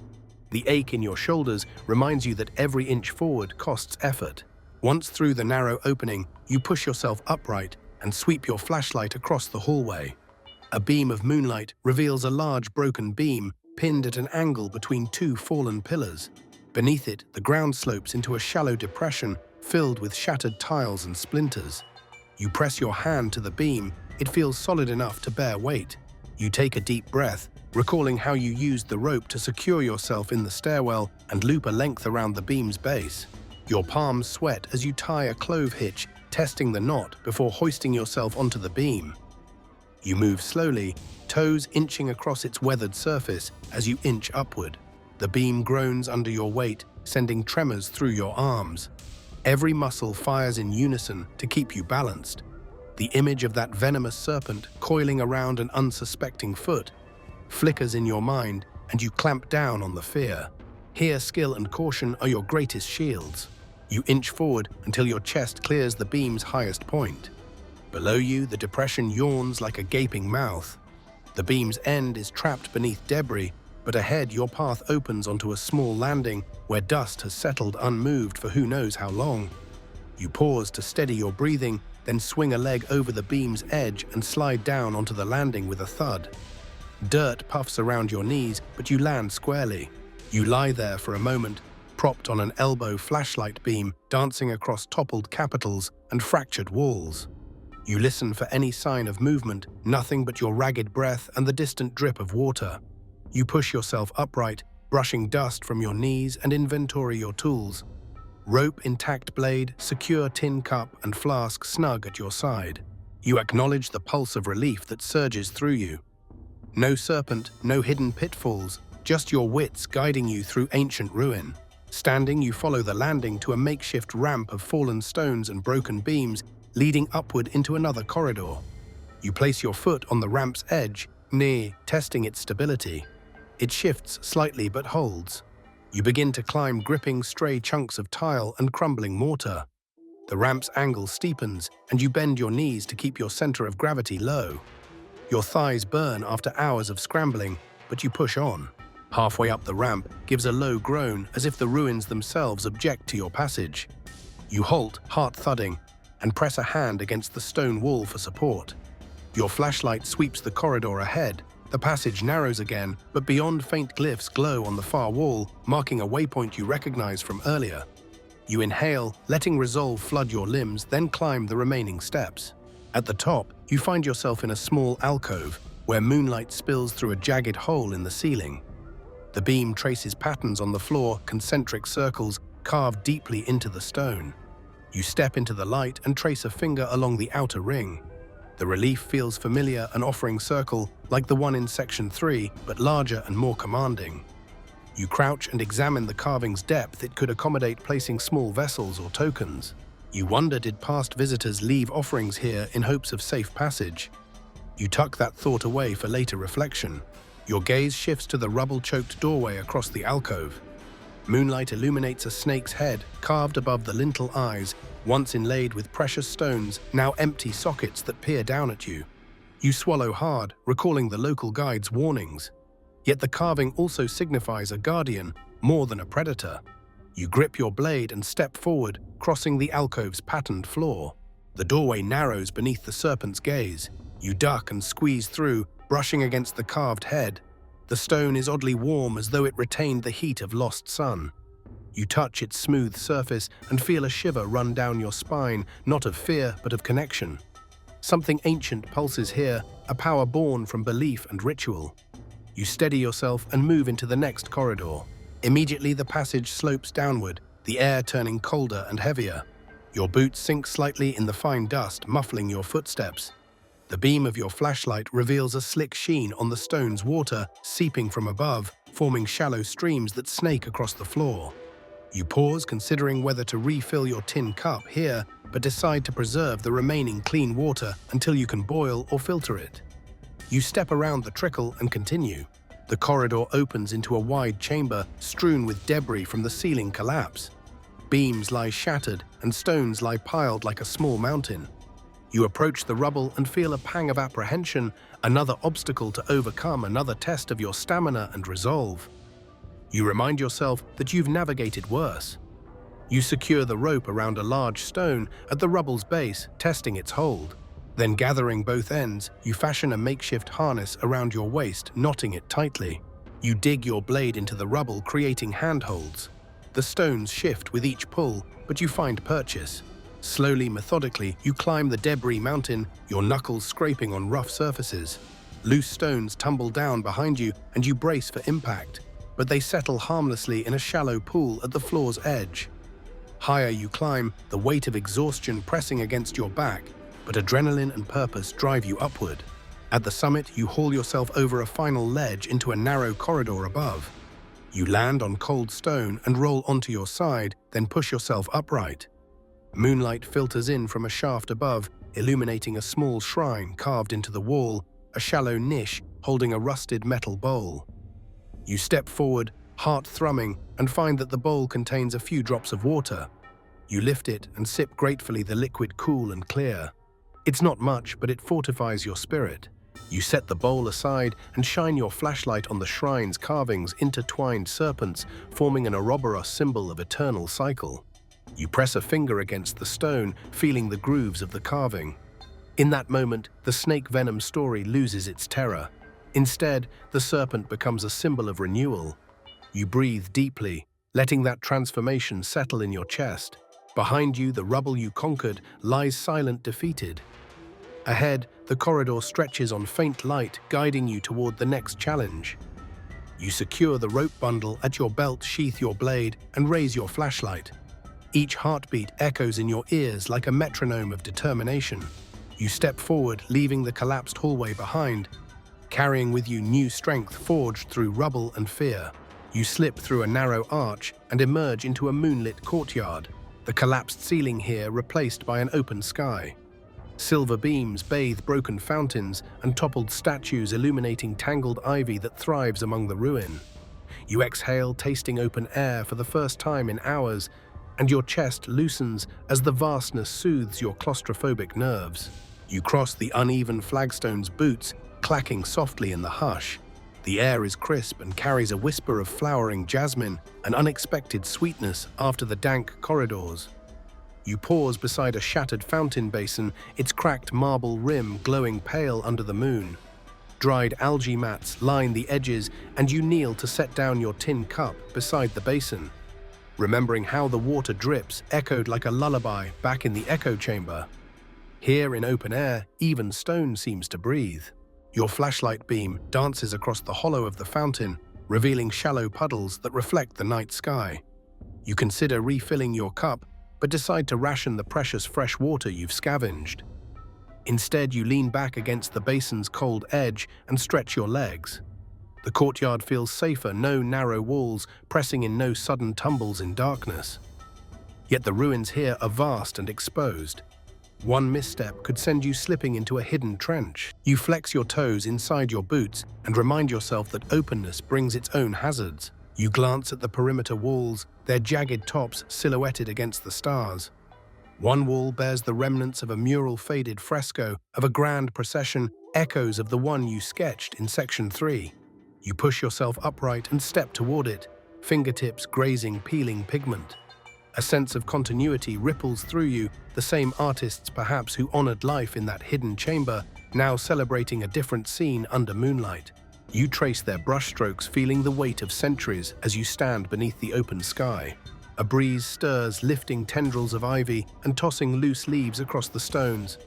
The ache in your shoulders reminds you that every inch forward costs effort. Once through the narrow opening, you push yourself upright and sweep your flashlight across the hallway. A beam of moonlight reveals a large broken beam pinned at an angle between two fallen pillars. Beneath it, the ground slopes into a shallow depression filled with shattered tiles and splinters. You press your hand to the beam. It feels solid enough to bear weight. You take a deep breath, recalling how you used the rope to secure yourself in the stairwell and loop a length around the beam's base. Your palms sweat as you tie a clove hitch, testing the knot before hoisting yourself onto the beam. You move slowly, toes inching across its weathered surface as you inch upward. The beam groans under your weight, sending tremors through your arms. Every muscle fires in unison to keep you balanced. The image of that venomous serpent coiling around an unsuspecting foot flickers in your mind, and you clamp down on the fear. Here, skill and caution are your greatest shields. You inch forward until your chest clears the beam's highest point. Below you, the depression yawns like a gaping mouth. The beam's end is trapped beneath debris, but ahead your path opens onto a small landing where dust has settled unmoved for who knows how long. You pause to steady your breathing, then swing a leg over the beam's edge and slide down onto the landing with a thud. Dirt puffs around your knees, but you land squarely. You lie there for a moment, propped on an elbow flashlight beam dancing across toppled capitals and fractured walls. You listen for any sign of movement, nothing but your ragged breath and the distant drip of water. You push yourself upright, brushing dust from your knees, and inventory your tools. Rope, intact blade, secure tin cup and flask snug at your side. You acknowledge the pulse of relief that surges through you. No serpent, no hidden pitfalls, just your wits guiding you through ancient ruin. Standing, you follow the landing to a makeshift ramp of fallen stones and broken beams, leading upward into another corridor. You place your foot on the ramp's edge, testing its stability. It shifts slightly but holds. You begin to climb, gripping stray chunks of tile and crumbling mortar. The ramp's angle steepens, and you bend your knees to keep your center of gravity low. Your thighs burn after hours of scrambling, but you push on. Halfway up the ramp gives a low groan as if the ruins themselves object to your passage. You halt, heart thudding, and press a hand against the stone wall for support. Your flashlight sweeps the corridor ahead. The passage narrows again, but beyond faint glyphs glow on the far wall, marking a waypoint you recognize from earlier. You inhale, letting resolve flood your limbs, then climb the remaining steps. At the top, you find yourself in a small alcove, where moonlight spills through a jagged hole in the ceiling. The beam traces patterns on the floor, concentric circles carved deeply into the stone. You step into the light and trace a finger along the outer ring. The relief feels familiar, an offering circle like the one in Section 3, but larger and more commanding. You crouch and examine the carving's depth. It could accommodate placing small vessels or tokens. You wonder, did past visitors leave offerings here in hopes of safe passage? You tuck that thought away for later reflection. Your gaze shifts to the rubble-choked doorway across the alcove. Moonlight illuminates a snake's head carved above the lintel eyes, once inlaid with precious stones, now empty sockets that peer down at you. You swallow hard, recalling the local guide's warnings. Yet the carving also signifies a guardian, more than a predator. You grip your blade and step forward, crossing the alcove's patterned floor. The doorway narrows beneath the serpent's gaze. You duck and squeeze through, brushing against the carved head. The stone is oddly warm, as though it retained the heat of lost sun. You touch its smooth surface and feel a shiver run down your spine, not of fear, but of connection. Something ancient pulses here, a power born from belief and ritual. You steady yourself and move into the next corridor. Immediately the passage slopes downward, the air turning colder and heavier. Your boots sink slightly in the fine dust, muffling your footsteps. The beam of your flashlight reveals a slick sheen on the stone's water, seeping from above, forming shallow streams that snake across the floor. You pause, considering whether to refill your tin cup here, but decide to preserve the remaining clean water until you can boil or filter it. You step around the trickle and continue. The corridor opens into a wide chamber strewn with debris from the ceiling collapse. Beams lie shattered and stones lie piled like a small mountain. You approach the rubble and feel a pang of apprehension, another obstacle to overcome, another test of your stamina and resolve. You remind yourself that you've navigated worse. You secure the rope around a large stone at the rubble's base, testing its hold. Then, gathering both ends, you fashion a makeshift harness around your waist, knotting it tightly. You dig your blade into the rubble, creating handholds. The stones shift with each pull, but you find purchase. Slowly, methodically, you climb the debris mountain, your knuckles scraping on rough surfaces. Loose stones tumble down behind you, and you brace for impact, but they settle harmlessly in a shallow pool at the floor's edge. Higher you climb, the weight of exhaustion pressing against your back, but adrenaline and purpose drive you upward. At the summit, you haul yourself over a final ledge into a narrow corridor above. You land on cold stone and roll onto your side, then push yourself upright. Moonlight filters in from a shaft above, illuminating a small shrine carved into the wall, a shallow niche holding a rusted metal bowl. You step forward, heart thrumming, and find that the bowl contains a few drops of water. You lift it and sip gratefully, the liquid cool and clear. It's not much, but it fortifies your spirit. You set the bowl aside and shine your flashlight on the shrine's carvings, intertwined serpents, forming an Ouroboros symbol of eternal cycle. You press a finger against the stone, feeling the grooves of the carving. In that moment, the snake venom story loses its terror. Instead, the serpent becomes a symbol of renewal. You breathe deeply, letting that transformation settle in your chest. Behind you, the rubble you conquered lies silent, defeated. Ahead, the corridor stretches on faint light, guiding you toward the next challenge. You secure the rope bundle at your belt, sheath your blade, and raise your flashlight. Each heartbeat echoes in your ears like a metronome of determination. You step forward, leaving the collapsed hallway behind, carrying with you new strength forged through rubble and fear. You slip through a narrow arch and emerge into a moonlit courtyard, the collapsed ceiling here replaced by an open sky. Silver beams bathe broken fountains and toppled statues, illuminating tangled ivy that thrives among the ruin. You exhale, tasting open air for the first time in hours, and your chest loosens as the vastness soothes your claustrophobic nerves. You cross the uneven flagstones, boots clacking softly in the hush. The air is crisp and carries a whisper of flowering jasmine, an unexpected sweetness after the dank corridors. You pause beside a shattered fountain basin, its cracked marble rim glowing pale under the moon. Dried algae mats line the edges, and you kneel to set down your tin cup beside the basin. Remembering how the water drips echoed like a lullaby back in the echo chamber. Here in open air, even stone seems to breathe. Your flashlight beam dances across the hollow of the fountain, revealing shallow puddles that reflect the night sky. You consider refilling your cup, but decide to ration the precious fresh water you've scavenged. Instead, you lean back against the basin's cold edge and stretch your legs. The courtyard feels safer, no narrow walls, pressing in no sudden tumbles in darkness. Yet the ruins here are vast and exposed. One misstep could send you slipping into a hidden trench. You flex your toes inside your boots and remind yourself that openness brings its own hazards. You glance at the perimeter walls, their jagged tops silhouetted against the stars. One wall bears the remnants of a mural-faded fresco of a grand procession, echoes of the one you sketched in Section 3. You push yourself upright and step toward it, fingertips grazing peeling pigment. A sense of continuity ripples through you, the same artists perhaps who honored life in that hidden chamber, now celebrating a different scene under moonlight. You trace their brushstrokes, feeling the weight of centuries as you stand beneath the open sky. A breeze stirs, lifting tendrils of ivy and tossing loose leaves across the stones.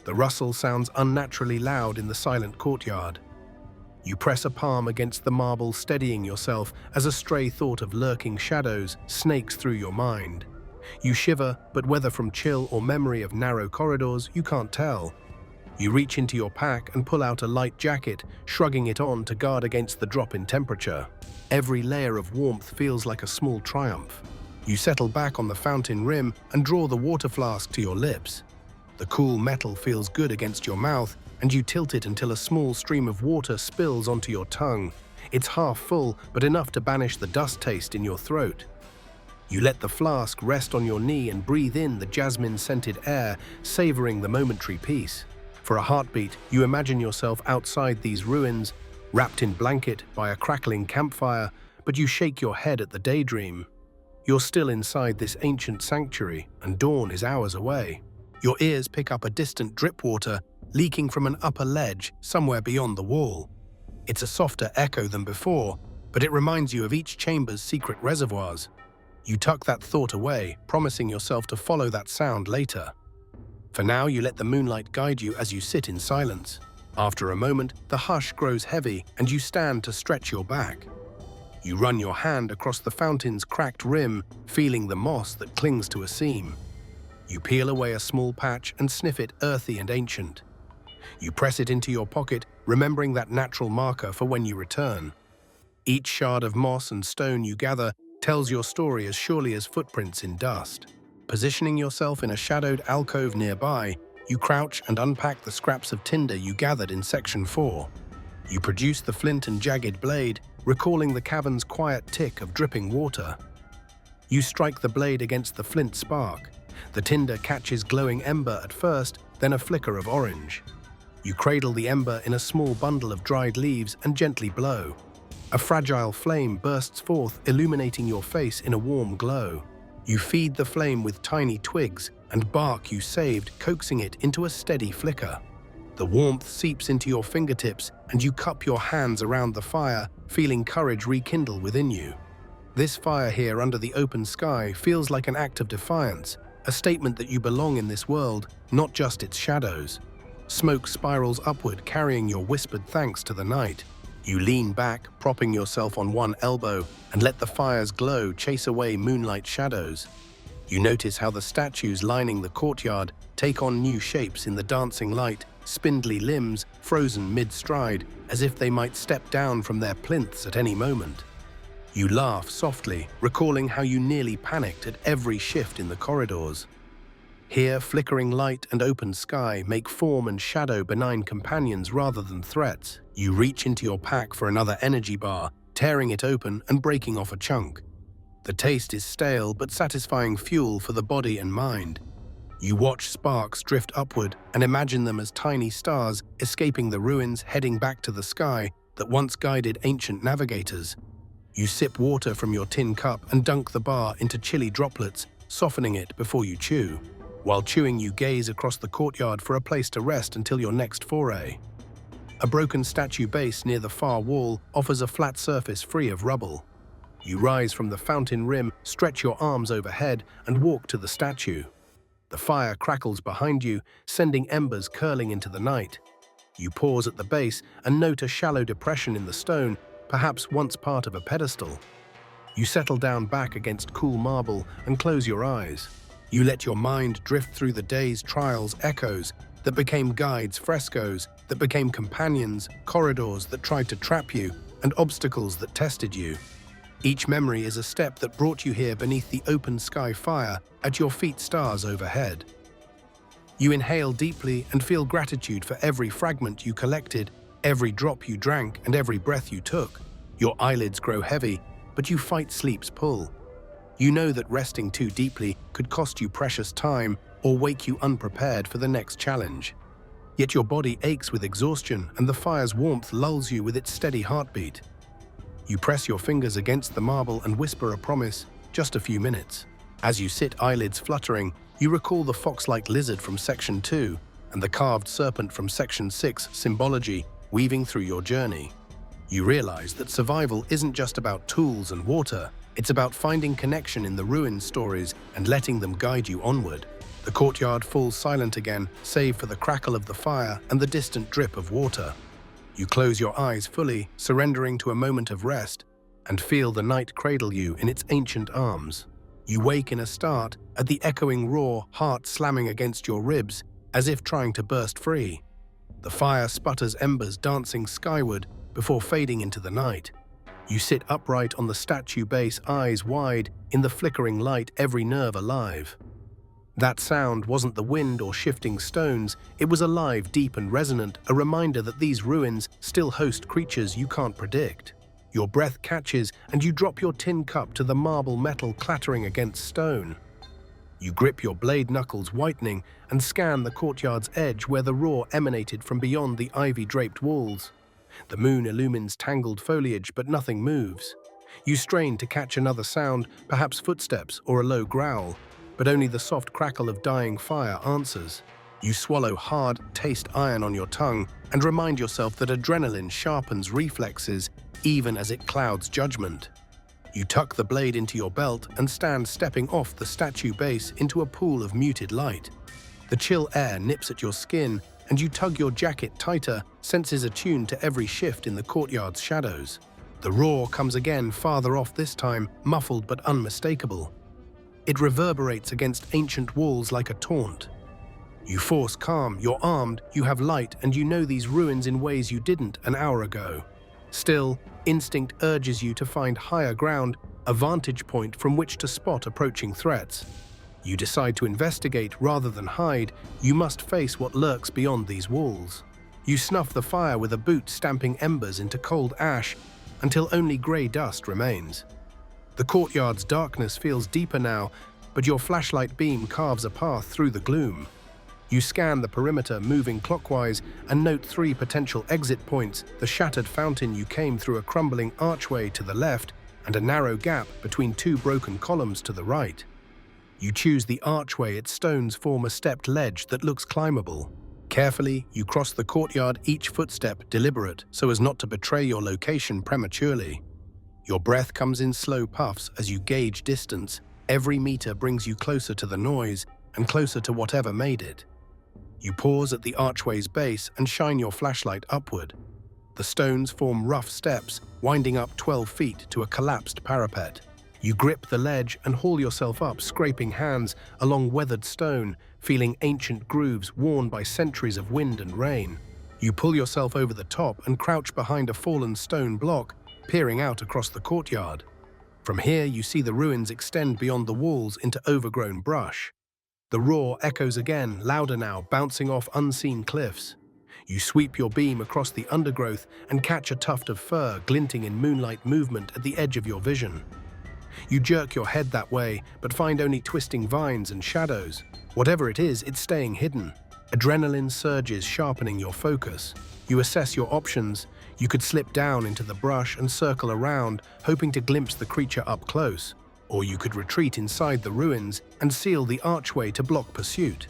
The rustle sounds unnaturally loud in the silent courtyard. You press a palm against the marble, steadying yourself as a stray thought of lurking shadows snakes through your mind. You shiver, but whether from chill or memory of narrow corridors, you can't tell. You reach into your pack and pull out a light jacket, shrugging it on to guard against the drop in temperature. Every layer of warmth feels like a small triumph. You settle back on the fountain rim and draw the water flask to your lips. The cool metal feels good against your mouth, and you tilt it until a small stream of water spills onto your tongue. It's half full, but enough to banish the dust taste in your throat. You let the flask rest on your knee and breathe in the jasmine-scented air, savoring the momentary peace. For a heartbeat, you imagine yourself outside these ruins, wrapped in blanket by a crackling campfire, but you shake your head at the daydream. You're still inside this ancient sanctuary, and dawn is hours away. Your ears pick up a distant drip water, leaking from an upper ledge somewhere beyond the wall. It's a softer echo than before, but it reminds you of each chamber's secret reservoirs. You tuck that thought away, promising yourself to follow that sound later. For now, you let the moonlight guide you as you sit in silence. After a moment, the hush grows heavy and you stand to stretch your back. You run your hand across the fountain's cracked rim, feeling the moss that clings to a seam. You peel away a small patch and sniff it earthy and ancient. You press it into your pocket, remembering that natural marker for when you return. Each shard of moss and stone you gather tells your story as surely as footprints in dust. Positioning yourself in a shadowed alcove nearby, you crouch and unpack the scraps of tinder you gathered in Section 4. You produce the flint and jagged blade, recalling the cavern's quiet tick of dripping water. You strike the blade against the flint spark. The tinder catches glowing ember at first, then a flicker of orange. You cradle the ember in a small bundle of dried leaves and gently blow. A fragile flame bursts forth, illuminating your face in a warm glow. You feed the flame with tiny twigs and bark you saved, coaxing it into a steady flicker. The warmth seeps into your fingertips and you cup your hands around the fire, feeling courage rekindle within you. This fire here under the open sky feels like an act of defiance, a statement that you belong in this world, not just its shadows. Smoke spirals upward, carrying your whispered thanks to the night. You lean back, propping yourself on one elbow, and let the fire's glow chase away moonlight shadows. You notice how the statues lining the courtyard take on new shapes in the dancing light, spindly limbs frozen mid-stride, as if they might step down from their plinths at any moment. You laugh softly, recalling how you nearly panicked at every shift in the corridors. Here, flickering light and open sky make form and shadow benign companions rather than threats. You reach into your pack for another energy bar, tearing it open and breaking off a chunk. The taste is stale but satisfying fuel for the body and mind. You watch sparks drift upward and imagine them as tiny stars escaping the ruins, heading back to the sky that once guided ancient navigators. You sip water from your tin cup and dunk the bar into chilly droplets, softening it before you chew. While chewing, you gaze across the courtyard for a place to rest until your next foray. A broken statue base near the far wall offers a flat surface free of rubble. You rise from the fountain rim, stretch your arms overhead, and walk to the statue. The fire crackles behind you, sending embers curling into the night. You pause at the base and note a shallow depression in the stone, perhaps once part of a pedestal. You settle down back against cool marble and close your eyes. You let your mind drift through the day's trials, echoes that became guides, frescoes that became companions, corridors that tried to trap you, and obstacles that tested you. Each memory is a step that brought you here beneath the open sky fire, at your feet stars overhead. You inhale deeply and feel gratitude for every fragment you collected, every drop you drank, and every breath you took. Your eyelids grow heavy, but you fight sleep's pull. You know that resting too deeply could cost you precious time or wake you unprepared for the next challenge. Yet your body aches with exhaustion and the fire's warmth lulls you with its steady heartbeat. You press your fingers against the marble and whisper a promise, just a few minutes. As you sit, eyelids fluttering, you recall the fox-like lizard from Section 2 and the carved serpent from Section 6 symbology weaving through your journey. You realize that survival isn't just about tools and water, it's about finding connection in the ruined stories and letting them guide you onward. The courtyard falls silent again, save for the crackle of the fire and the distant drip of water. You close your eyes fully, surrendering to a moment of rest, and feel the night cradle you in its ancient arms. You wake in a start at the echoing roar, heart slamming against your ribs, as if trying to burst free. The fire sputters embers dancing skyward before fading into the night. You sit upright on the statue base, eyes wide, in the flickering light, every nerve alive. That sound wasn't the wind or shifting stones, it was alive, deep and resonant, a reminder that these ruins still host creatures you can't predict. Your breath catches and you drop your tin cup to the marble metal clattering against stone. You grip your blade knuckles whitening and scan the courtyard's edge where the roar emanated from beyond the ivy-draped walls. The moon illumines tangled foliage, but nothing moves. You strain to catch another sound, perhaps footsteps or a low growl, but only the soft crackle of dying fire answers. You swallow hard, taste iron on your tongue, and remind yourself that adrenaline sharpens reflexes even as it clouds judgment. You tuck the blade into your belt and stand stepping off the statue base into a pool of muted light. The chill air nips at your skin, and you tug your jacket tighter, senses attuned to every shift in the courtyard's shadows. The roar comes again, farther off this time, muffled but unmistakable. It reverberates against ancient walls like a taunt. You force calm, you're armed, you have light, and you know these ruins in ways you didn't an hour ago. Still, instinct urges you to find higher ground, a vantage point from which to spot approaching threats. You decide to investigate rather than hide. You must face what lurks beyond these walls. You snuff the fire with a boot, stamping embers into cold ash until only grey dust remains. The courtyard's darkness feels deeper now, but your flashlight beam carves a path through the gloom. You scan the perimeter, moving clockwise, and note 3 potential exit points: the shattered fountain you came through, a crumbling archway to the left, and a narrow gap between 2 broken columns to the right. You choose the archway, its stones form a stepped ledge that looks climbable. Carefully, you cross the courtyard, each footstep deliberate, so as not to betray your location prematurely. Your breath comes in slow puffs as you gauge distance. Every meter brings you closer to the noise and closer to whatever made it. You pause at the archway's base and shine your flashlight upward. The stones form rough steps, winding up 12 feet to a collapsed parapet. You grip the ledge and haul yourself up, scraping hands along weathered stone, feeling ancient grooves worn by centuries of wind and rain. You pull yourself over the top and crouch behind a fallen stone block, peering out across the courtyard. From here, you see the ruins extend beyond the walls into overgrown brush. The roar echoes again, louder now, bouncing off unseen cliffs. You sweep your beam across the undergrowth and catch a tuft of fur glinting in moonlight movement at the edge of your vision. You jerk your head that way, but find only twisting vines and shadows. Whatever it is, it's staying hidden. Adrenaline surges, sharpening your focus. You assess your options. You could slip down into the brush and circle around, hoping to glimpse the creature up close. Or you could retreat inside the ruins and seal the archway to block pursuit.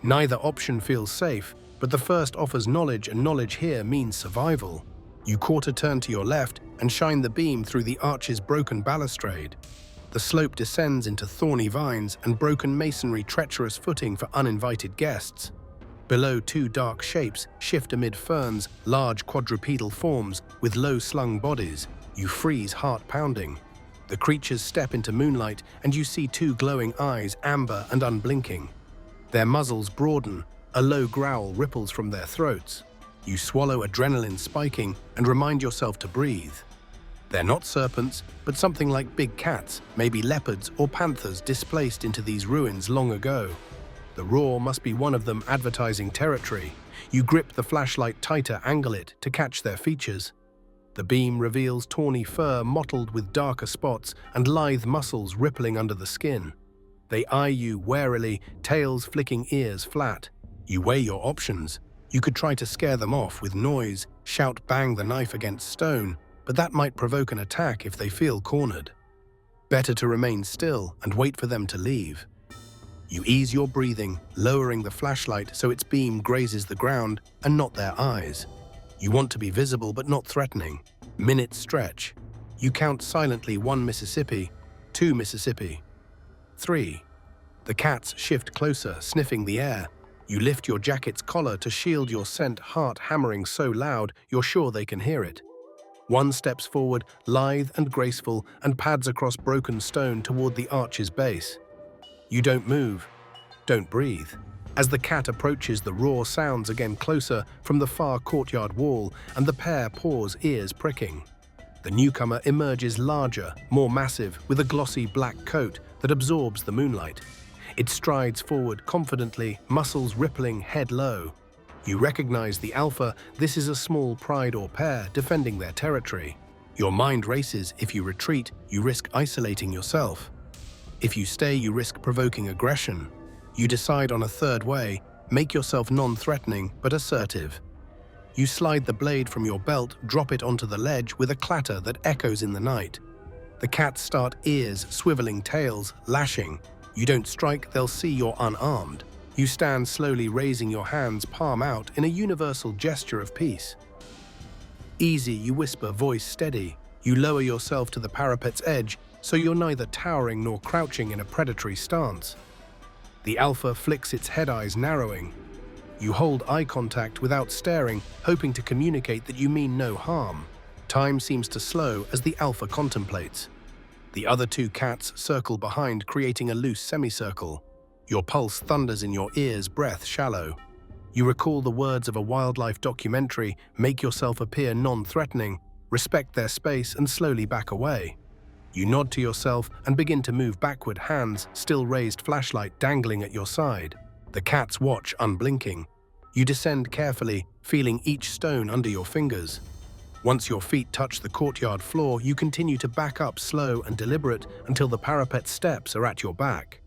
Neither option feels safe, but the first offers knowledge, and knowledge here means survival. You quarter turn to your left and shine the beam through the arch's broken balustrade. The slope descends into thorny vines and broken masonry, treacherous footing for uninvited guests. Below, 2 dark shapes shift amid ferns, large quadrupedal forms with low-slung bodies. You freeze, heart pounding. The creatures step into moonlight, and you see 2 glowing eyes, amber and unblinking. Their muzzles broaden, a low growl ripples from their throats. You swallow, adrenaline spiking, and remind yourself to breathe. They're not serpents, but something like big cats, maybe leopards or panthers displaced into these ruins long ago. The roar must be one of them advertising territory. You grip the flashlight tighter, angle it to catch their features. The beam reveals tawny fur mottled with darker spots and lithe muscles rippling under the skin. They eye you warily, tails flicking, ears flat. You weigh your options. You could try to scare them off with noise, shout, bang the knife against stone, but that might provoke an attack if they feel cornered. Better to remain still and wait for them to leave. You ease your breathing, lowering the flashlight so its beam grazes the ground and not their eyes. You want to be visible but not threatening. Minutes stretch. You count silently: 1 Mississippi, 2 Mississippi, 3. The cats shift closer, sniffing the air. You lift your jacket's collar to shield your scent, heart hammering so loud you're sure they can hear it. 1 steps forward, lithe and graceful, and pads across broken stone toward the arch's base. You don't move, don't breathe. As the cat approaches, the roar sounds again closer from the far courtyard wall, and the pair pause, ears pricking. The newcomer emerges larger, more massive, with a glossy black coat that absorbs the moonlight. It strides forward confidently, muscles rippling, head low. You recognize the alpha. This is a small pride or pair defending their territory. Your mind races. If you retreat, you risk isolating yourself. If you stay, you risk provoking aggression. You decide on a third way: make yourself non-threatening but assertive. You slide the blade from your belt, drop it onto the ledge with a clatter that echoes in the night. The cats start, ears swiveling, tails lashing. You don't strike, they'll see you're unarmed. You stand slowly, raising your hands palm out in a universal gesture of peace. Easy, you whisper, voice steady. You lower yourself to the parapet's edge so you're neither towering nor crouching in a predatory stance. The alpha flicks its head, eyes narrowing. You hold eye contact without staring, hoping to communicate that you mean no harm. Time seems to slow as the alpha contemplates. The other 2 cats circle behind, creating a loose semicircle. Your pulse thunders in your ears, breath shallow. You recall the words of a wildlife documentary: make yourself appear non-threatening, respect their space, and slowly back away. You nod to yourself and begin to move backward, hands still raised, flashlight dangling at your side. The cats watch, unblinking. You descend carefully, feeling each stone under your fingers. Once your feet touch the courtyard floor, you continue to back up, slow and deliberate, until the parapet steps are at your back.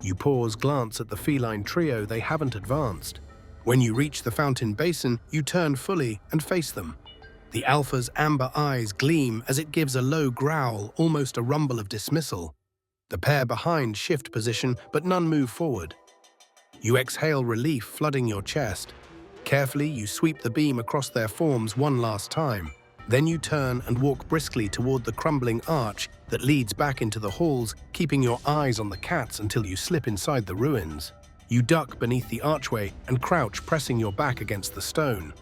You pause, glance at the feline trio. They haven't advanced. When you reach the fountain basin, you turn fully and face them. The alpha's amber eyes gleam as it gives a low growl, almost a rumble of dismissal. The pair behind shift position, but none move forward. You exhale, relief flooding your chest. Carefully, you sweep the beam across their forms one last time. Then you turn and walk briskly toward the crumbling arch that leads back into the halls, keeping your eyes on the cats until you slip inside the ruins. You duck beneath the archway and crouch, pressing your back against the stone.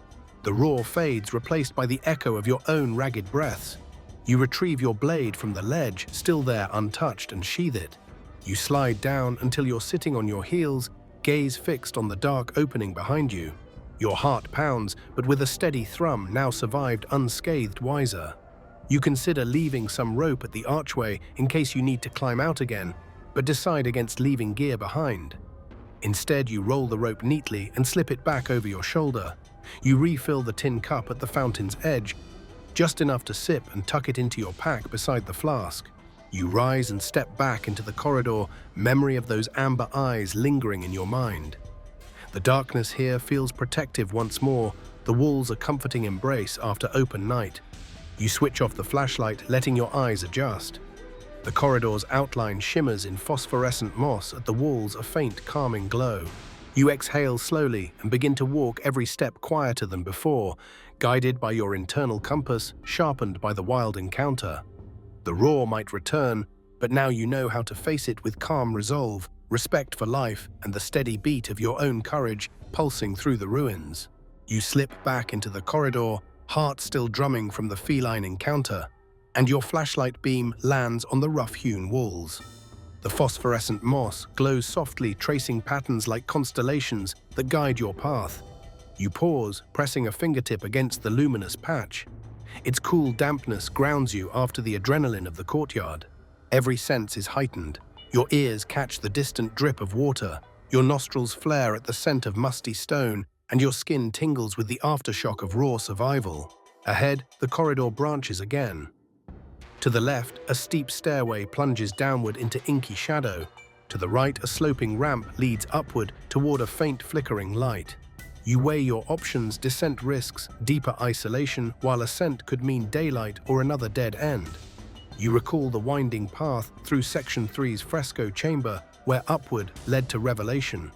The roar fades, replaced by the echo of your own ragged breaths. You retrieve your blade from the ledge, still there untouched, and sheath it. You slide down until you're sitting on your heels, gaze fixed on the dark opening behind you. Your heart pounds, but with a steady thrum, now survived unscathed, wiser. You consider leaving some rope at the archway in case you need to climb out again, but decide against leaving gear behind. Instead, you roll the rope neatly and slip it back over your shoulder. You refill the tin cup at the fountain's edge, just enough to sip, and tuck it into your pack beside the flask. You rise and step back into the corridor, memory of those amber eyes lingering in your mind. The darkness here feels protective once more, the walls a comforting embrace after open night. You switch off the flashlight, letting your eyes adjust. The corridor's outline shimmers in phosphorescent moss, at the walls a faint, calming glow. You exhale slowly and begin to walk, every step quieter than before, guided by your internal compass, sharpened by the wild encounter. The roar might return, but now you know how to face it with calm resolve, respect for life, and the steady beat of your own courage pulsing through the ruins. You slip back into the corridor, heart still drumming from the feline encounter, and your flashlight beam lands on the rough-hewn walls. The phosphorescent moss glows softly, tracing patterns like constellations that guide your path. You pause, pressing a fingertip against the luminous patch. Its cool dampness grounds you after the adrenaline of the courtyard. Every sense is heightened. Your ears catch the distant drip of water. Your nostrils flare at the scent of musty stone, and your skin tingles with the aftershock of raw survival. Ahead, the corridor branches again. To the left, a steep stairway plunges downward into inky shadow. To the right, a sloping ramp leads upward toward a faint flickering light. You weigh your options: descent risks, deeper isolation, while ascent could mean daylight or another dead end. You recall the winding path through Section 3's fresco chamber, where upward led to revelation.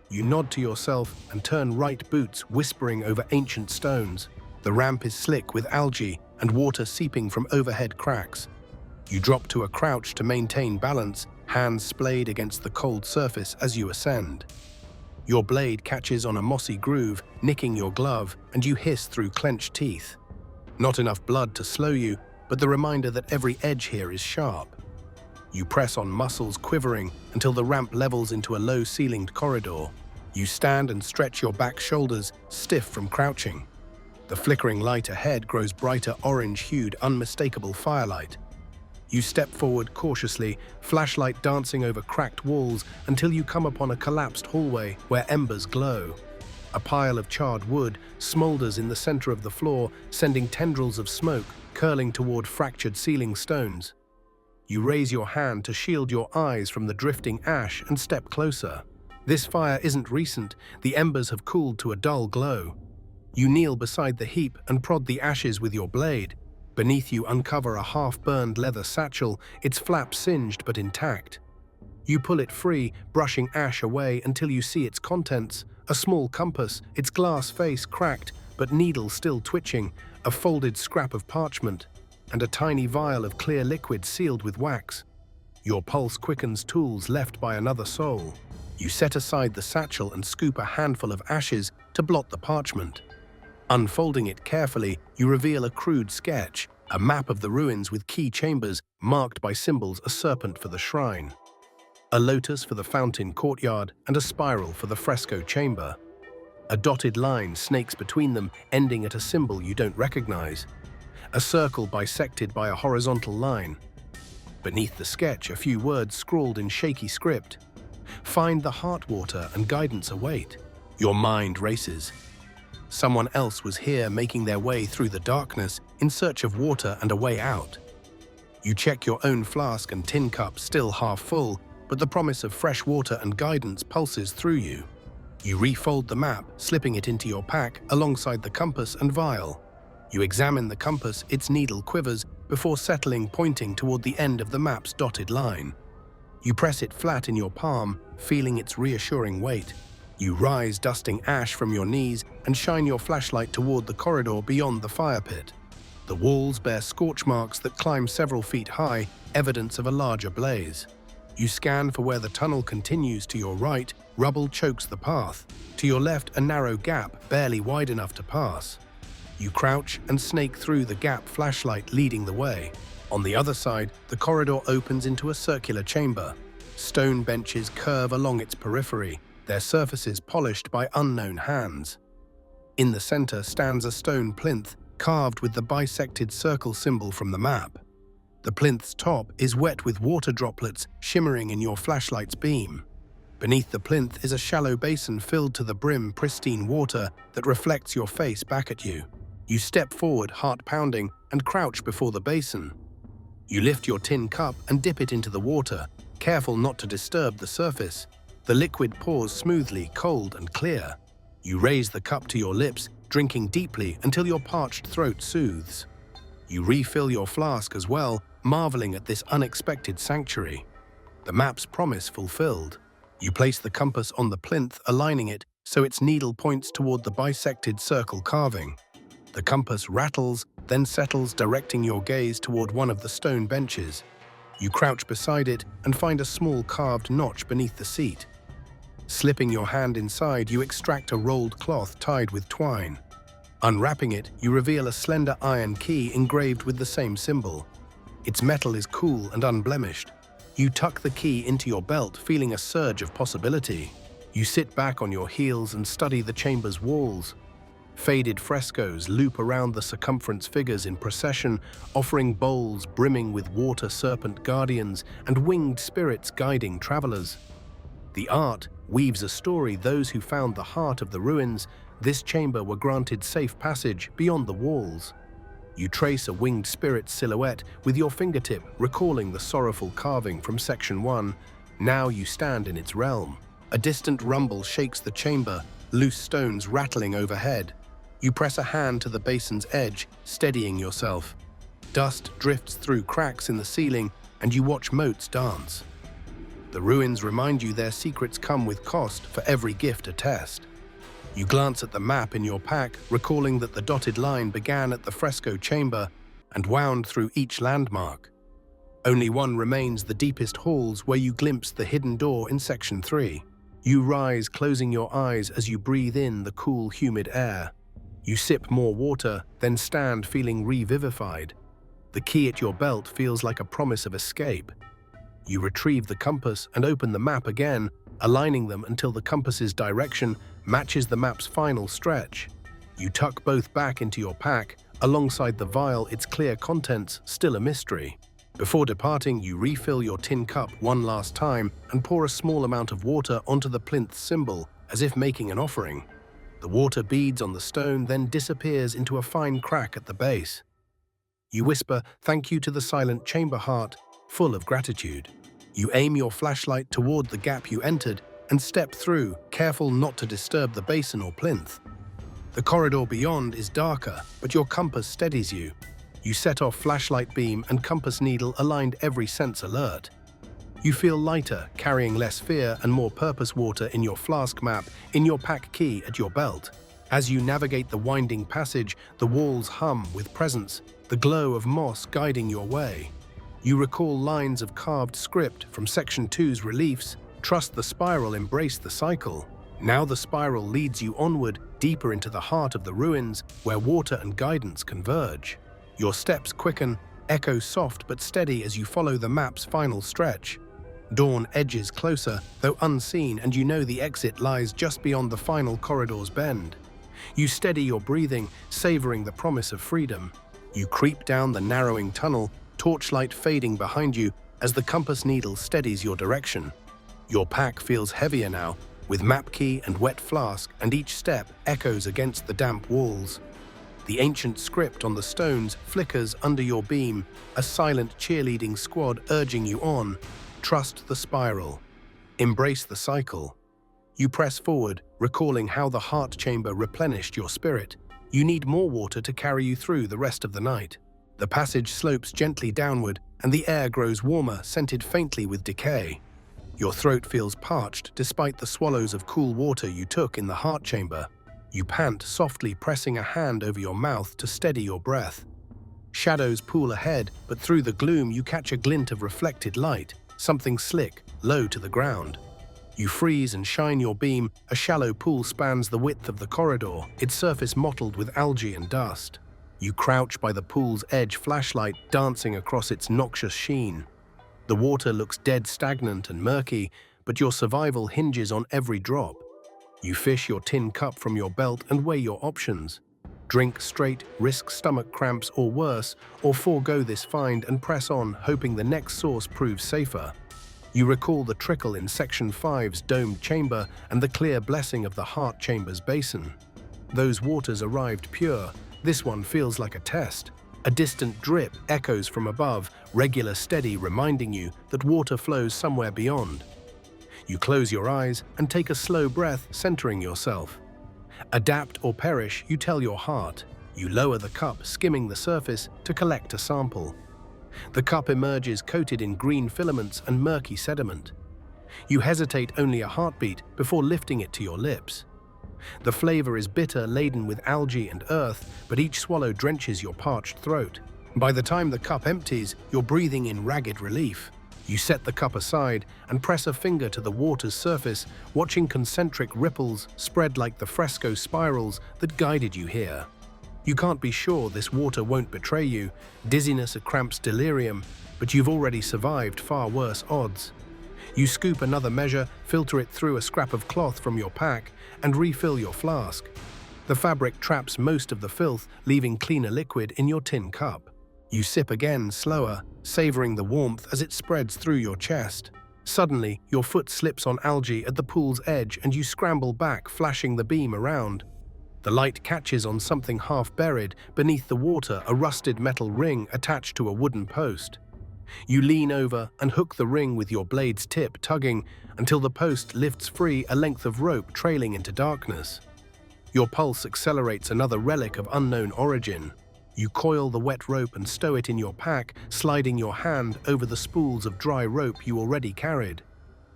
You nod to yourself and turn right, boots whispering over ancient stones. The ramp is slick with algae and water seeping from overhead cracks. You drop to a crouch to maintain balance, hands splayed against the cold surface as you ascend. Your blade catches on a mossy groove, nicking your glove, and you hiss through clenched teeth. Not enough blood to slow you, but the reminder that every edge here is sharp. You press on, muscles quivering, until the ramp levels into a low-ceilinged corridor. You stand and stretch your back shoulders, stiff from crouching. The flickering light ahead grows brighter, orange-hued, unmistakable firelight. You step forward cautiously, flashlight dancing over cracked walls, until you come upon a collapsed hallway where embers glow. A pile of charred wood smolders in the center of the floor, sending tendrils of smoke curling toward fractured ceiling stones. You raise your hand to shield your eyes from the drifting ash and step closer. This fire isn't recent, the embers have cooled to a dull glow. You kneel beside the heap and prod the ashes with your blade. Beneath you uncover a half-burned leather satchel, its flap singed but intact. You pull it free, brushing ash away until you see its contents: a small compass, its glass face cracked but needle still twitching, a folded scrap of parchment, and a tiny vial of clear liquid sealed with wax. Your pulse quickens, tools left by another soul. You set aside the satchel and scoop a handful of ashes to blot the parchment. Unfolding it carefully, you reveal a crude sketch, a map of the ruins with key chambers marked by symbols: a serpent for the shrine, a lotus for the fountain courtyard, and a spiral for the fresco chamber. A dotted line snakes between them, ending at a symbol you don't recognize. A circle bisected by a horizontal line. Beneath the sketch, a few words scrawled in shaky script. Find the heart water and guidance await. Your mind races. Someone else was here, making their way through the darkness in search of water and a way out. You check your own flask and tin cup, still half full, but the promise of fresh water and guidance pulses through you. You refold the map, slipping it into your pack alongside the compass and vial. You examine the compass, its needle quivers, before settling, pointing toward the end of the map's dotted line. You press it flat in your palm, feeling its reassuring weight. You rise, dusting ash from your knees, and shine your flashlight toward the corridor beyond the fire pit. The walls bear scorch marks that climb several feet high, evidence of a larger blaze. You scan for where the tunnel continues. To your right, rubble chokes the path. To your left, a narrow gap, barely wide enough to pass. You crouch and snake through the gap, flashlight leading the way. On the other side, the corridor opens into a circular chamber. Stone benches curve along its periphery, their surfaces polished by unknown hands. In the center stands a stone plinth, carved with the bisected circle symbol from the map. The plinth's top is wet with water droplets shimmering in your flashlight's beam. Beneath the plinth is a shallow basin filled to the brim, pristine water that reflects your face back at you. You step forward, heart pounding, and crouch before the basin. You lift your tin cup and dip it into the water, careful not to disturb the surface. The liquid pours smoothly, cold and clear. You raise the cup to your lips, drinking deeply until your parched throat soothes. You refill your flask as well, marveling at this unexpected sanctuary. The map's promise fulfilled. You place the compass on the plinth, aligning it so its needle points toward the bisected circle carving. The compass rattles, then settles, directing your gaze toward one of the stone benches. You crouch beside it and find a small carved notch beneath the seat. Slipping your hand inside, you extract a rolled cloth tied with twine. Unwrapping it, you reveal a slender iron key engraved with the same symbol. Its metal is cool and unblemished. You tuck the key into your belt, feeling a surge of possibility. You sit back on your heels and study the chamber's walls. Faded frescoes loop around the circumference, figures in procession, offering bowls brimming with water serpent guardians and winged spirits guiding travelers. The art, weaves a story. Those who found the heart of the ruins, this chamber, were granted safe passage beyond the walls. You trace a winged spirit silhouette with your fingertip, recalling the sorrowful carving from Section 1. Now you stand in its realm. A distant rumble shakes the chamber, loose stones rattling overhead. You press a hand to the basin's edge, steadying yourself. Dust drifts through cracks in the ceiling, and you watch motes dance. The ruins remind you their secrets come with cost. For every gift a test. You glance at the map in your pack, recalling that the dotted line began at the fresco chamber and wound through each landmark. Only one remains: the deepest halls, where you glimpse the hidden door in Section 3. You rise, closing your eyes as you breathe in the cool, humid air. You sip more water, then stand feeling revivified. The key at your belt feels like a promise of escape. You retrieve the compass and open the map again, aligning them until the compass's direction matches the map's final stretch. You tuck both back into your pack, alongside the vial, its clear contents still a mystery. Before departing, you refill your tin cup one last time and pour a small amount of water onto the plinth symbol, as if making an offering. The water beads on the stone, then disappears into a fine crack at the base. You whisper thank you to the silent chamber heart, full of gratitude. You aim your flashlight toward the gap you entered and step through, careful not to disturb the basin or plinth. The corridor beyond is darker, but your compass steadies you. You set off flashlight beam and compass needle, aligned, every sense alert. You feel lighter, carrying less fear and more purpose. Water in your flask, map in your pack, key at your belt. As you navigate the winding passage, the walls hum with presence, the glow of moss guiding your way. You recall lines of carved script from Section 2's reliefs: trust the spiral, embrace the cycle. Now the spiral leads you onward, deeper into the heart of the ruins, where water and guidance converge. Your steps quicken, echo soft but steady as you follow the map's final stretch. Dawn edges closer, though unseen, and you know the exit lies just beyond the final corridor's bend. You steady your breathing, savoring the promise of freedom. You creep down the narrowing tunnel, torchlight fading behind you as the compass needle steadies your direction. Your pack feels heavier now, with map key and wet flask, and each step echoes against the damp walls. The ancient script on the stones flickers under your beam, a silent cheerleading squad urging you on. Trust the spiral. Embrace the cycle. You press forward, recalling how the heart chamber replenished your spirit. You need more water to carry you through the rest of the night. The passage slopes gently downward, and the air grows warmer, scented faintly with decay. Your throat feels parched despite the swallows of cool water you took in the heart chamber. You pant softly, pressing a hand over your mouth to steady your breath. Shadows pool ahead, but through the gloom you catch a glint of reflected light, something slick, low to the ground. You freeze and shine your beam. A shallow pool spans the width of the corridor, its surface mottled with algae and dust. You crouch by the pool's edge, flashlight dancing across its noxious sheen. The water looks dead stagnant and murky, but your survival hinges on every drop. You fish your tin cup from your belt and weigh your options. Drink straight, risk stomach cramps or worse, or forego this find and press on, hoping the next source proves safer. You recall the trickle in Section 5's domed chamber and the clear blessing of the heart chamber's basin. Those waters arrived pure. This one feels like a test. A distant drip echoes from above, regular, steady, reminding you that water flows somewhere beyond. You close your eyes and take a slow breath, centering yourself. Adapt or perish, you tell your heart. You lower the cup, skimming the surface to collect a sample. The cup emerges coated in green filaments and murky sediment. You hesitate only a heartbeat before lifting it to your lips. The flavor is bitter, laden with algae and earth, but each swallow drenches your parched throat. By the time the cup empties, you're breathing in ragged relief. You set the cup aside and press a finger to the water's surface, watching concentric ripples spread like the fresco spirals that guided you here. You can't be sure this water won't betray you, dizziness, a cramp's delirium, but you've already survived far worse odds. You scoop another measure, filter it through a scrap of cloth from your pack, and refill your flask. The fabric traps most of the filth, leaving cleaner liquid in your tin cup. You sip again, slower, savoring the warmth as it spreads through your chest. Suddenly, your foot slips on algae at the pool's edge and you scramble back, flashing the beam around. The light catches on something half-buried beneath the water, a rusted metal ring attached to a wooden post. You lean over and hook the ring with your blade's tip, tugging until the post lifts free, a length of rope trailing into darkness. Your pulse accelerates, another relic of unknown origin. You coil the wet rope and stow it in your pack, sliding your hand over the spools of dry rope you already carried.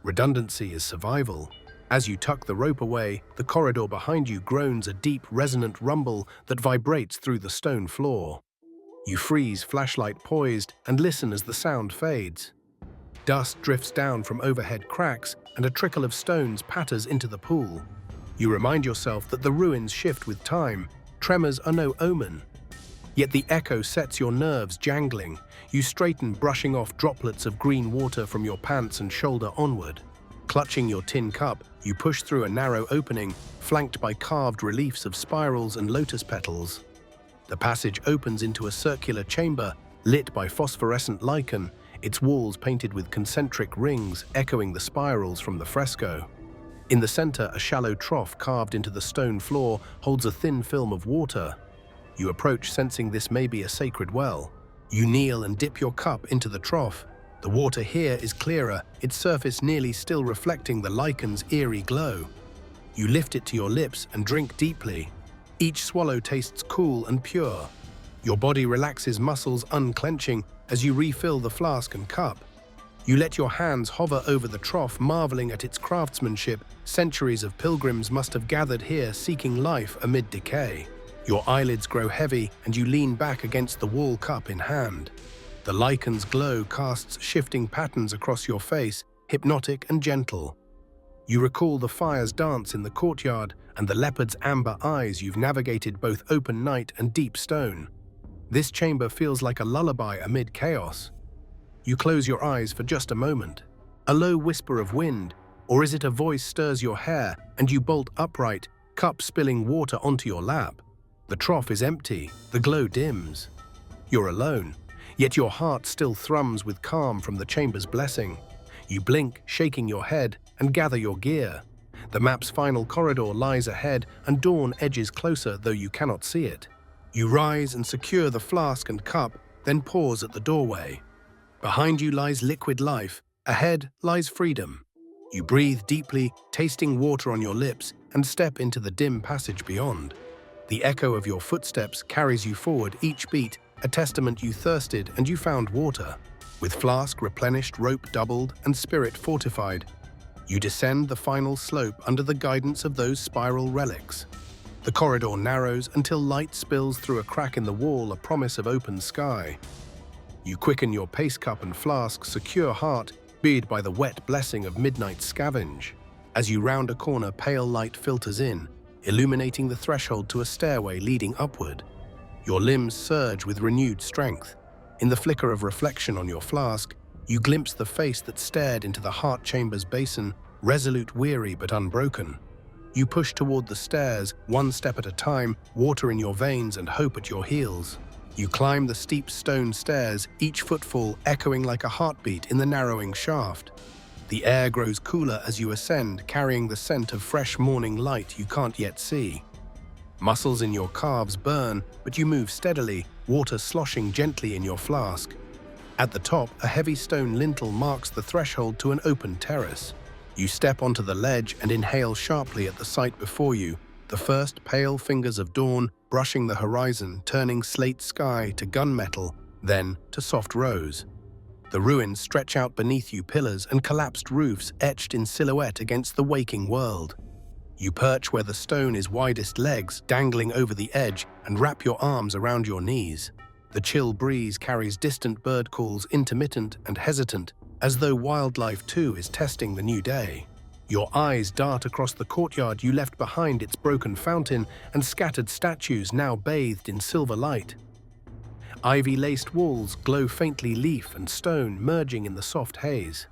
Redundancy is survival. As you tuck the rope away, the corridor behind you groans a deep, resonant rumble that vibrates through the stone floor. You freeze, flashlight poised, and listen as the sound fades. Dust drifts down from overhead cracks, and a trickle of stones patters into the pool. You remind yourself that the ruins shift with time. Tremors are no omen. Yet the echo sets your nerves jangling. You straighten, brushing off droplets of green water from your pants and shoulder onward. Clutching your tin cup, you push through a narrow opening, flanked by carved reliefs of spirals and lotus petals. The passage opens into a circular chamber, lit by phosphorescent lichen, its walls painted with concentric rings echoing the spirals from the fresco. In the center, a shallow trough carved into the stone floor holds a thin film of water. You approach, sensing this may be a sacred well. You kneel and dip your cup into the trough. The water here is clearer, its surface nearly still reflecting the lichen's eerie glow. You lift it to your lips and drink deeply. Each swallow tastes cool and pure. Your body relaxes, muscles unclenching as you refill the flask and cup. You let your hands hover over the trough, marveling at its craftsmanship. Centuries of pilgrims must have gathered here, seeking life amid decay. Your eyelids grow heavy and you lean back against the wall, cup in hand. The lichen's glow casts shifting patterns across your face, hypnotic and gentle. You recall the fire's dance in the courtyard and the leopard's amber eyes. You've navigated both open night and deep stone. This chamber feels like a lullaby amid chaos. You close your eyes for just a moment. A low whisper of wind, or is it a voice, stirs your hair and you bolt upright, cup spilling water onto your lap. The trough is empty, the glow dims. You're alone, yet your heart still thrums with calm from the chamber's blessing. You blink, shaking your head, and gather your gear. The map's final corridor lies ahead, and dawn edges closer, though you cannot see it. You rise and secure the flask and cup, then pause at the doorway. Behind you lies liquid life, ahead lies freedom. You breathe deeply, tasting water on your lips, and step into the dim passage beyond. The echo of your footsteps carries you forward, each beat a testament you thirsted and you found water. With flask replenished, rope doubled, and spirit fortified, you descend the final slope under the guidance of those spiral relics. The corridor narrows until light spills through a crack in the wall, a promise of open sky. You quicken your pace, cup and flask, secure heart, buoyed by the wet blessing of midnight scavenge. As you round a corner, pale light filters in, illuminating the threshold to a stairway leading upward. Your limbs surge with renewed strength. In the flicker of reflection on your flask, you glimpse the face that stared into the heart chamber's basin, resolute, weary, but unbroken. You push toward the stairs, one step at a time, water in your veins and hope at your heels. You climb the steep stone stairs, each footfall echoing like a heartbeat in the narrowing shaft. The air grows cooler as you ascend, carrying the scent of fresh morning light you can't yet see. Muscles in your calves burn, but you move steadily, water sloshing gently in your flask. At the top, a heavy stone lintel marks the threshold to an open terrace. You step onto the ledge and inhale sharply at the sight before you, the first pale fingers of dawn brushing the horizon, turning slate sky to gunmetal, then to soft rose. The ruins stretch out beneath you, pillars and collapsed roofs etched in silhouette against the waking world. You perch where the stone is widest, legs dangling over the edge, and wrap your arms around your knees. The chill breeze carries distant bird calls, intermittent and hesitant, as though wildlife too is testing the new day. Your eyes dart across the courtyard you left behind, its broken fountain and scattered statues now bathed in silver light. Ivy-laced walls glow faintly, leaf and stone merging in the soft haze.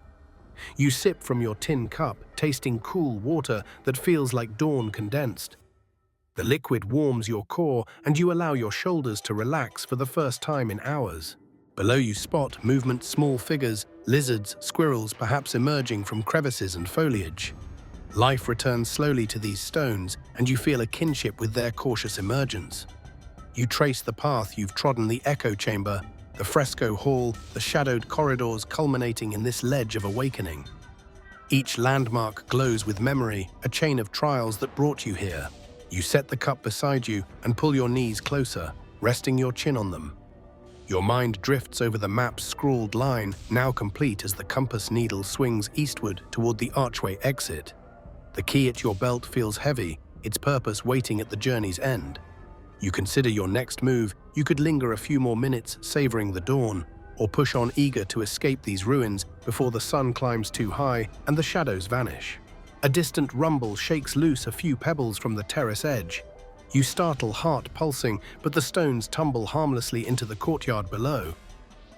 You sip from your tin cup, tasting cool water that feels like dawn condensed. The liquid warms your core and you allow your shoulders to relax for the first time in hours. Below you spot movement, small figures, lizards, squirrels, perhaps emerging from crevices and foliage. Life returns slowly to these stones, and you feel a kinship with their cautious emergence. You trace the path you've trodden, the echo chamber, the fresco hall, the shadowed corridors culminating in this ledge of awakening. Each landmark glows with memory, a chain of trials that brought you here. You set the cup beside you and pull your knees closer, resting your chin on them. Your mind drifts over the map's scrawled line, now complete as the compass needle swings eastward toward the archway exit. The key at your belt feels heavy, its purpose waiting at the journey's end. You consider your next move. You could linger a few more minutes, savoring the dawn, or push on eager to escape these ruins before the sun climbs too high and the shadows vanish. A distant rumble shakes loose a few pebbles from the terrace edge. You startle, heart pulsing, but the stones tumble harmlessly into the courtyard below.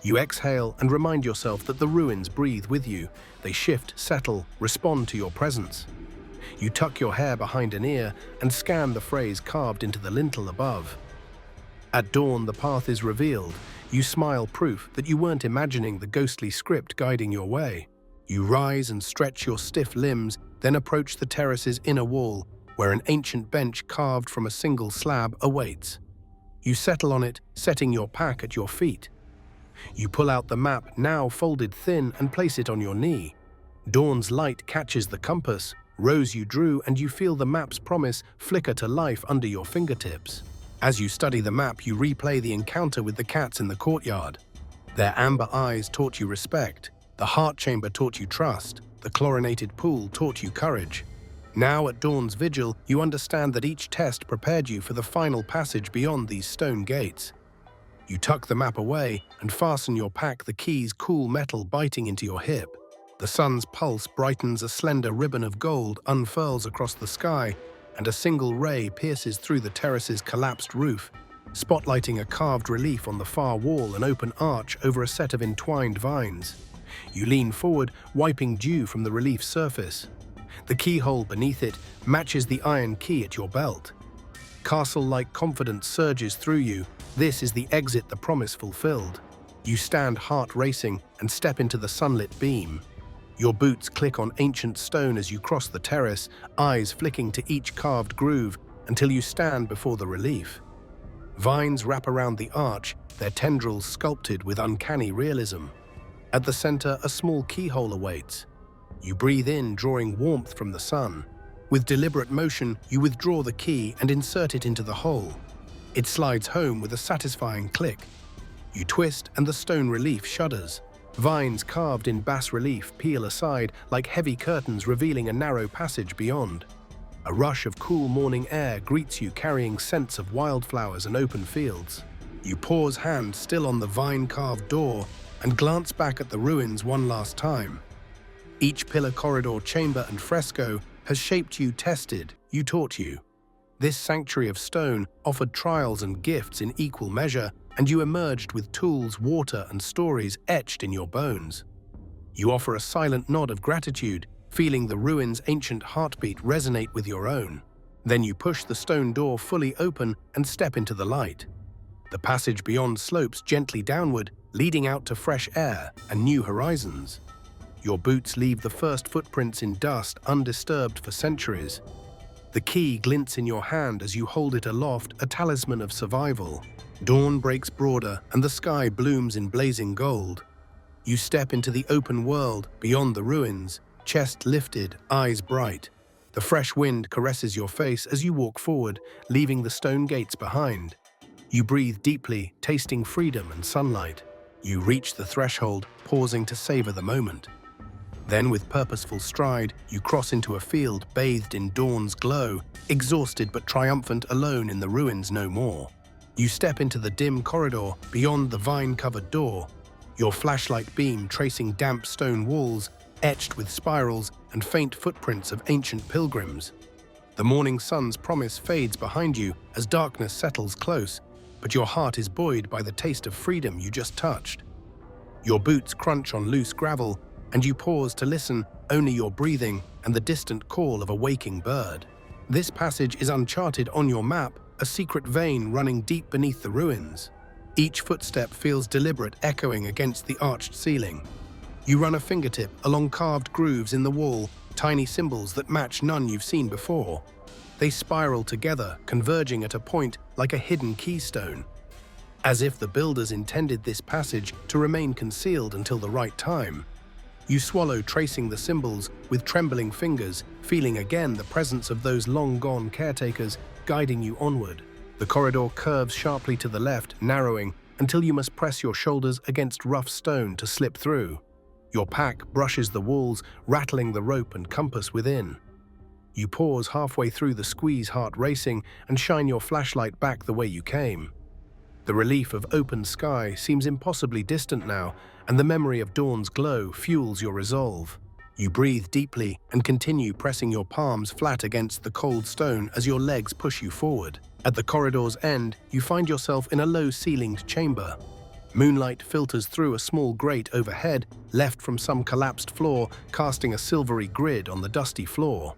You exhale and remind yourself that the ruins breathe with you. They shift, settle, respond to your presence. You tuck your hair behind an ear and scan the phrase carved into the lintel above. At dawn, the path is revealed. You smile, proof that you weren't imagining the ghostly script guiding your way. You rise and stretch your stiff limbs, then approach the terrace's inner wall, where an ancient bench carved from a single slab awaits. You settle on it, setting your pack at your feet. You pull out the map, now folded thin, and place it on your knee. Dawn's light catches the compass, rows you drew, and you feel the map's promise flicker to life under your fingertips. As you study the map, you replay the encounter with the cats in the courtyard. Their amber eyes taught you respect. The heart chamber taught you trust. The chlorinated pool taught you courage. Now at dawn's vigil, you understand that each test prepared you for the final passage beyond these stone gates. You tuck the map away and fasten your pack, the key's cool metal biting into your hip. The sun's pulse brightens, a slender ribbon of gold unfurls across the sky, and a single ray pierces through the terrace's collapsed roof, spotlighting a carved relief on the far wall, an open arch over a set of entwined vines. You lean forward, wiping dew from the relief's surface. The keyhole beneath it matches the iron key at your belt. Castle-like confidence surges through you. This is the exit the promise fulfilled. You stand, heart racing, and step into the sunlit beam. Your boots click on ancient stone as you cross the terrace, eyes flicking to each carved groove until you stand before the relief. Vines wrap around the arch, their tendrils sculpted with uncanny realism. At the center, a small keyhole awaits. You breathe in, drawing warmth from the sun. With deliberate motion, you withdraw the key and insert it into the hole. It slides home with a satisfying click. You twist and the stone relief shudders. Vines carved in bas relief peel aside like heavy curtains, revealing a narrow passage beyond. A rush of cool morning air greets you, carrying scents of wildflowers and open fields. You pause, hand still on the vine-carved door, and glance back at the ruins one last time. Each pillar, corridor, chamber, and fresco has shaped you, tested, you taught you. This sanctuary of stone offered trials and gifts in equal measure, and you emerged with tools, water, and stories etched in your bones. You offer a silent nod of gratitude, feeling the ruins' ancient heartbeat resonate with your own. Then you push the stone door fully open and step into the light. The passage beyond slopes gently downward, leading out to fresh air and new horizons. Your boots leave the first footprints in dust, undisturbed for centuries. The key glints in your hand as you hold it aloft, a talisman of survival. Dawn breaks broader and the sky blooms in blazing gold. You step into the open world beyond the ruins, chest lifted, eyes bright. The fresh wind caresses your face as you walk forward, leaving the stone gates behind. You breathe deeply, tasting freedom and sunlight. You reach the threshold, pausing to savor the moment. Then, with purposeful stride, you cross into a field bathed in dawn's glow, exhausted but triumphant, alone in the ruins no more. You step into the dim corridor beyond the vine-covered door, your flashlight beam tracing damp stone walls, etched with spirals and faint footprints of ancient pilgrims. The morning sun's promise fades behind you as darkness settles close, but your heart is buoyed by the taste of freedom you just touched. Your boots crunch on loose gravel, and you pause to listen, only your breathing and the distant call of a waking bird. This passage is uncharted on your map, a secret vein running deep beneath the ruins. Each footstep feels deliberate, echoing against the arched ceiling. You run a fingertip along carved grooves in the wall, tiny symbols that match none you've seen before. They spiral together, converging at a point like a hidden keystone. As if the builders intended this passage to remain concealed until the right time. You swallow, tracing the symbols with trembling fingers, feeling again the presence of those long-gone caretakers guiding you onward. The corridor curves sharply to the left, narrowing until you must press your shoulders against rough stone to slip through. Your pack brushes the walls, rattling the rope and compass within. You pause halfway through the squeeze, heart racing, and shine your flashlight back the way you came. The relief of open sky seems impossibly distant now, and the memory of dawn's glow fuels your resolve. You breathe deeply and continue pressing your palms flat against the cold stone as your legs push you forward. At the corridor's end, you find yourself in a low-ceilinged chamber. Moonlight filters through a small grate overhead, left from some collapsed floor, casting a silvery grid on the dusty floor.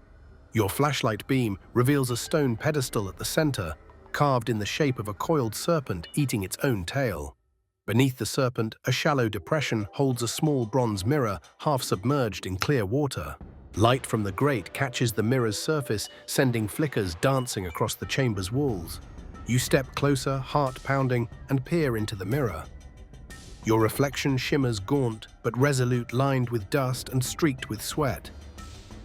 Your flashlight beam reveals a stone pedestal at the center, carved in the shape of a coiled serpent eating its own tail. Beneath the serpent, a shallow depression holds a small bronze mirror, half submerged in clear water. Light from the grate catches the mirror's surface, sending flickers dancing across the chamber's walls. You step closer, heart pounding, and peer into the mirror. Your reflection shimmers gaunt, but resolute, lined with dust and streaked with sweat.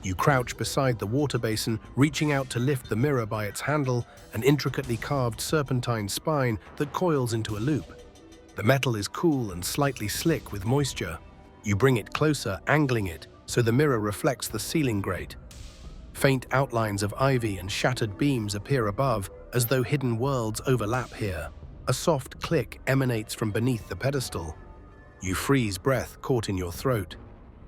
You crouch beside the water basin, reaching out to lift the mirror by its handle, an intricately carved serpentine spine that coils into a loop. The metal is cool and slightly slick with moisture. You bring it closer, angling it, so the mirror reflects the ceiling grate. Faint outlines of ivy and shattered beams appear above, as though hidden worlds overlap here. A soft click emanates from beneath the pedestal. You freeze, breath caught in your throat.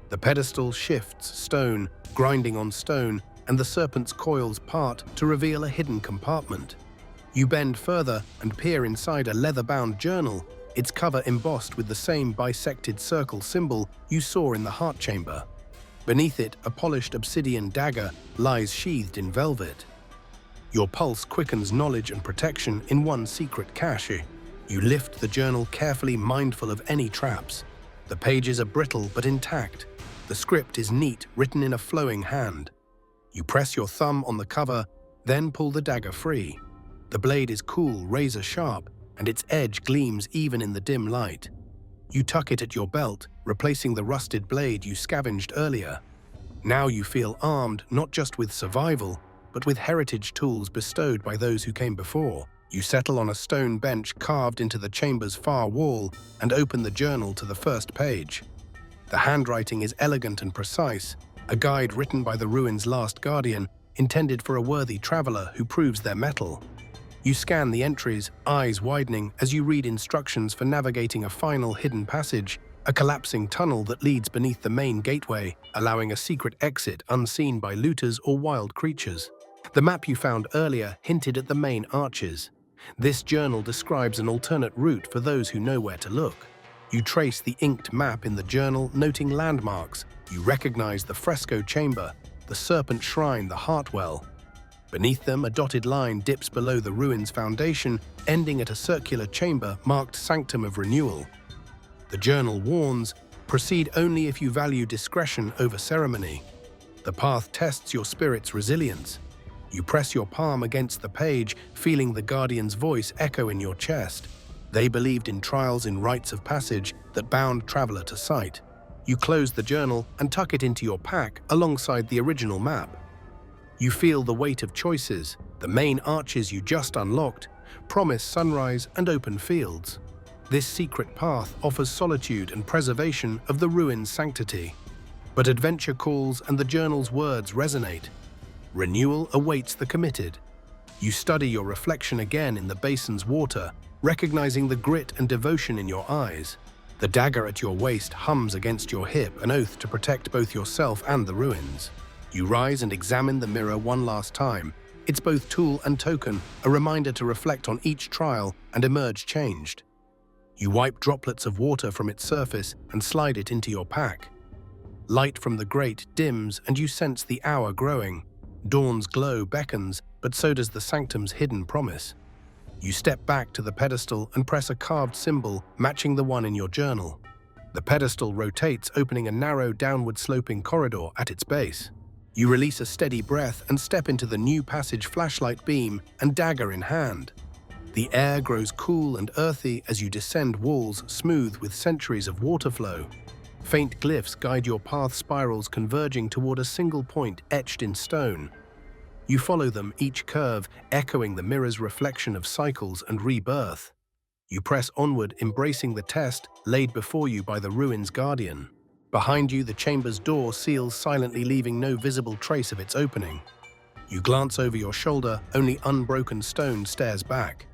The pedestal shifts, stone grinding on stone, and the serpent's coils part to reveal a hidden compartment. You bend further and peer inside a leather-bound journal, its cover embossed with the same bisected circle symbol you saw in the heart chamber. Beneath it, a polished obsidian dagger lies sheathed in velvet. Your pulse quickens, knowledge and protection in one secret cache. You lift the journal carefully, mindful of any traps. The pages are brittle but intact. The script is neat, written in a flowing hand. You press your thumb on the cover, then pull the dagger free. The blade is cool, razor sharp, and its edge gleams even in the dim light. You tuck it at your belt, replacing the rusted blade you scavenged earlier. Now you feel armed not just with survival, but with heritage tools bestowed by those who came before. You settle on a stone bench carved into the chamber's far wall and open the journal to the first page. The handwriting is elegant and precise, a guide written by the ruin's last guardian, intended for a worthy traveler who proves their mettle. You scan the entries, eyes widening as you read instructions for navigating a final hidden passage, a collapsing tunnel that leads beneath the main gateway, allowing a secret exit unseen by looters or wild creatures. The map you found earlier hinted at the main arches. This journal describes an alternate route for those who know where to look. You trace the inked map in the journal, noting landmarks. You recognize the fresco chamber, the serpent shrine, the heartwell. Beneath them, a dotted line dips below the ruin's foundation, ending at a circular chamber marked Sanctum of Renewal. The journal warns, proceed only if you value discretion over ceremony. The path tests your spirit's resilience. You press your palm against the page, feeling the Guardian's voice echo in your chest. They believed in trials in rites of passage that bound traveler to sight. You close the journal and tuck it into your pack alongside the original map. You feel the weight of choices. The main arches you just unlocked promise sunrise and open fields. This secret path offers solitude and preservation of the ruin's sanctity. But adventure calls and the journal's words resonate. Renewal awaits the committed. You study your reflection again in the basin's water, recognizing the grit and devotion in your eyes. The dagger at your waist hums against your hip, an oath to protect both yourself and the ruins. You rise and examine the mirror one last time. It's both tool and token, a reminder to reflect on each trial and emerge changed. You wipe droplets of water from its surface and slide it into your pack. Light from the grate dims and you sense the hour growing. Dawn's glow beckons, but so does the sanctum's hidden promise. You step back to the pedestal and press a carved symbol matching the one in your journal. The pedestal rotates, opening a narrow, downward-sloping corridor at its base. You release a steady breath and step into the new passage, flashlight beam and dagger in hand. The air grows cool and earthy as you descend walls smooth with centuries of water flow. Faint glyphs guide your path, spirals converging toward a single point etched in stone. You follow them, each curve echoing the mirror's reflection of cycles and rebirth. You press onward, embracing the test laid before you by the ruin's guardian. Behind you, the chamber's door seals silently, leaving no visible trace of its opening. You glance over your shoulder, only unbroken stone stares back.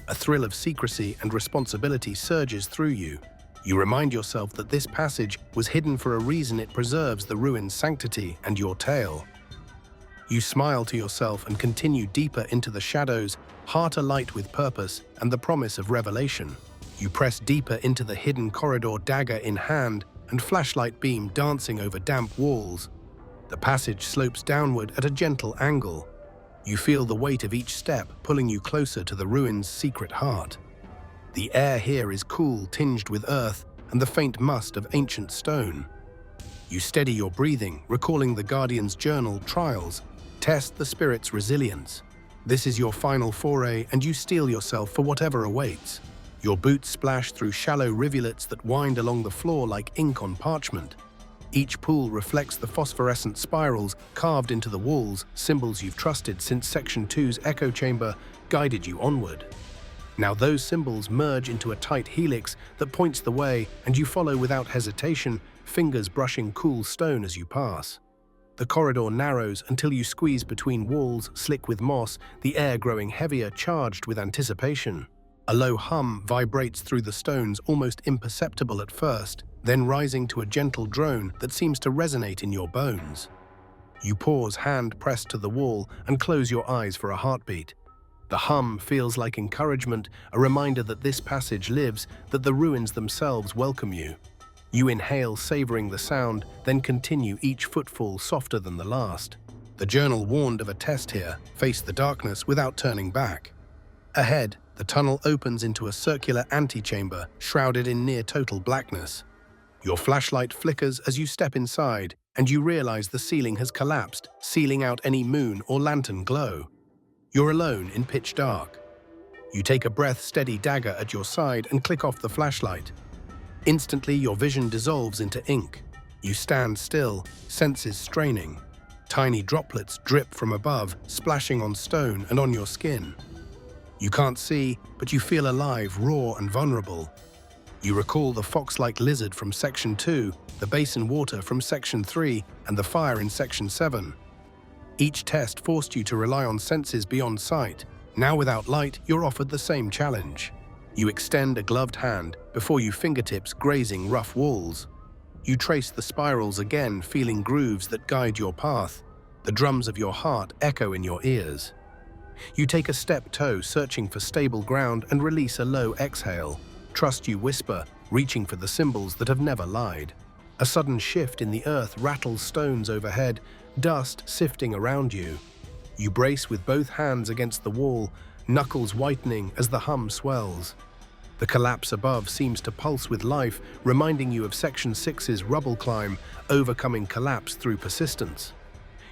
A thrill of secrecy and responsibility surges through you. You remind yourself that this passage was hidden for a reason. It preserves the ruin's sanctity and your tale. You smile to yourself and continue deeper into the shadows, heart alight with purpose and the promise of revelation. You press deeper into the hidden corridor, dagger in hand and flashlight beam dancing over damp walls. The passage slopes downward at a gentle angle. You feel the weight of each step pulling you closer to the ruin's secret heart. The air here is cool, tinged with earth and the faint must of ancient stone. You steady your breathing, recalling the Guardian's journal trials. Test the spirit's resilience. This is your final foray, and you steel yourself for whatever awaits. Your boots splash through shallow rivulets that wind along the floor like ink on parchment. Each pool reflects the phosphorescent spirals carved into the walls, symbols you've trusted since Section 2's echo chamber guided you onward. Now those symbols merge into a tight helix that points the way, and you follow without hesitation, fingers brushing cool stone as you pass. The corridor narrows until you squeeze between walls slick with moss, the air growing heavier, charged with anticipation. A low hum vibrates through the stones, almost imperceptible at first, then rising to a gentle drone that seems to resonate in your bones. You pause, hand pressed to the wall, and close your eyes for a heartbeat. The hum feels like encouragement, a reminder that this passage lives, that the ruins themselves welcome you. You inhale, savoring the sound, then continue, each footfall softer than the last. The journal warned of a test here. Face the darkness without turning back. Ahead, the tunnel opens into a circular antechamber, shrouded in near-total blackness. Your flashlight flickers as you step inside, and you realize the ceiling has collapsed, sealing out any moon or lantern glow. You're alone in pitch dark. You take a breath, steady dagger at your side, and click off the flashlight. Instantly, your vision dissolves into ink. You stand still, senses straining. Tiny droplets drip from above, splashing on stone and on your skin. You can't see, but you feel alive, raw and vulnerable. You recall the fox-like lizard from Section 2, the basin water from Section 3, and the fire in Section 7. Each test forced you to rely on senses beyond sight. Now without light, you're offered the same challenge. You extend a gloved hand before you fingertips grazing rough walls. You trace the spirals again, feeling grooves that guide your path. The drums of your heart echo in your ears. You take a step toe, searching for stable ground, and release a low exhale. Trust, you whisper, reaching for the symbols that have never lied. A sudden shift in the earth rattles stones overhead, dust sifting around you. You brace with both hands against the wall, knuckles whitening as the hum swells. The collapse above seems to pulse with life, reminding you of Section 6's rubble climb, overcoming collapse through persistence.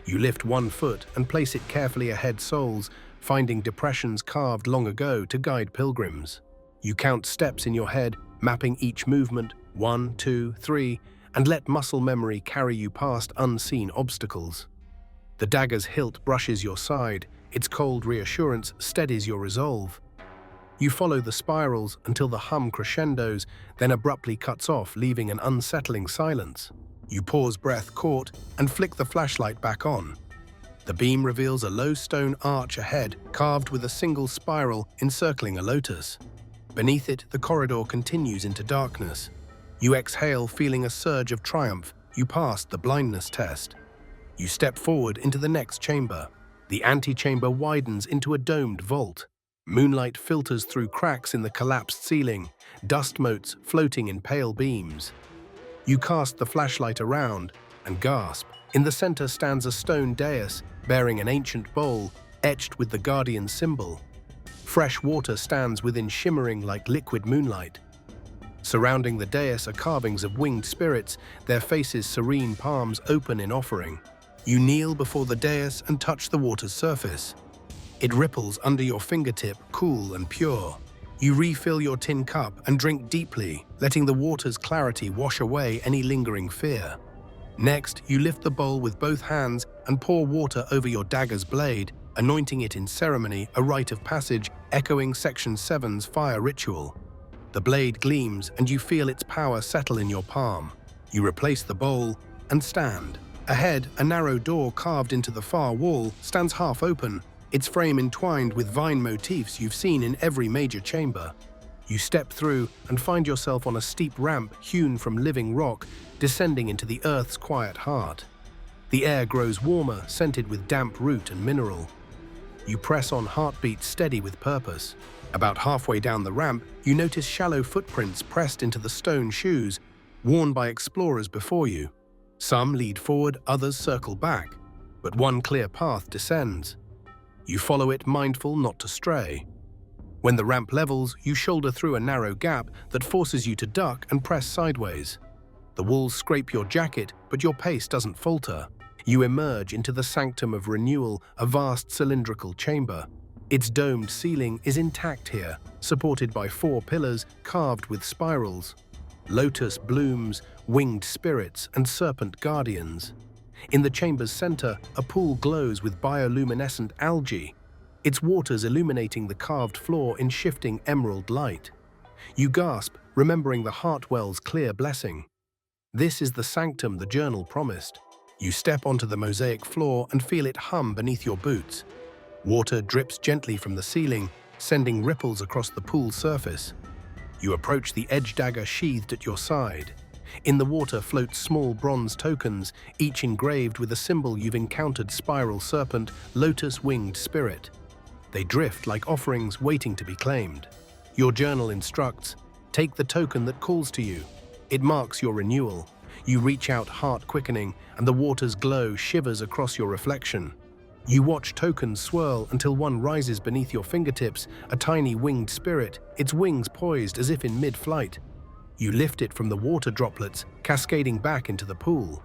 You lift one foot and place it carefully ahead soles, finding depressions carved long ago to guide pilgrims. You count steps in your head, mapping each movement, 1, 2, 3, and let muscle memory carry you past unseen obstacles. The dagger's hilt brushes your side, its cold reassurance steadies your resolve. You follow the spirals until the hum crescendos, then abruptly cuts off, leaving an unsettling silence. You pause, breath caught, and flick the flashlight back on. The beam reveals a low stone arch ahead, carved with a single spiral encircling a lotus. Beneath it, the corridor continues into darkness. You exhale, feeling a surge of triumph. You passed the blindness test. You step forward into the next chamber. The antechamber widens into a domed vault. Moonlight filters through cracks in the collapsed ceiling, dust motes floating in pale beams. You cast the flashlight around and gasp. In the center stands a stone dais bearing an ancient bowl etched with the Guardian symbol. Fresh water stands within, shimmering like liquid moonlight. Surrounding the dais are carvings of winged spirits, their faces serene, palms open in offering. You kneel before the dais and touch the water's surface. It ripples under your fingertip, cool and pure. You refill your tin cup and drink deeply, letting the water's clarity wash away any lingering fear. Next, you lift the bowl with both hands and pour water over your dagger's blade, anointing it in ceremony, a rite of passage echoing Section 7's fire ritual. The blade gleams and you feel its power settle in your palm. You replace the bowl and stand. Ahead, a narrow door carved into the far wall stands half open, its frame entwined with vine motifs you've seen in every major chamber. You step through and find yourself on a steep ramp hewn from living rock, descending into the earth's quiet heart. The air grows warmer, scented with damp root and mineral. You press on, heartbeat steady with purpose. About halfway down the ramp, you notice shallow footprints pressed into the stone shoes, worn by explorers before you. Some lead forward, others circle back, but one clear path descends. You follow it, mindful not to stray. When the ramp levels, you shoulder through a narrow gap that forces you to duck and press sideways. The walls scrape your jacket, but your pace doesn't falter. You emerge into the sanctum of renewal, a vast cylindrical chamber. Its domed ceiling is intact here, supported by 4 pillars carved with spirals. Lotus blooms, winged spirits, and serpent guardians. In the chamber's center, a pool glows with bioluminescent algae, its waters illuminating the carved floor in shifting emerald light. You gasp, remembering the Heartwell's clear blessing. This is the sanctum the journal promised. You step onto the mosaic floor and feel it hum beneath your boots. Water drips gently from the ceiling, sending ripples across the pool's surface. You approach the edge dagger sheathed at your side. In the water float small bronze tokens, each engraved with a symbol you've encountered: spiral serpent, lotus-winged spirit. They drift like offerings waiting to be claimed. Your journal instructs, take the token that calls to you. It marks your renewal. You reach out, heart quickening, and the water's glow shivers across your reflection. You watch tokens swirl until one rises beneath your fingertips, a tiny winged spirit, its wings poised as if in mid-flight. You lift it from the water droplets, cascading back into the pool.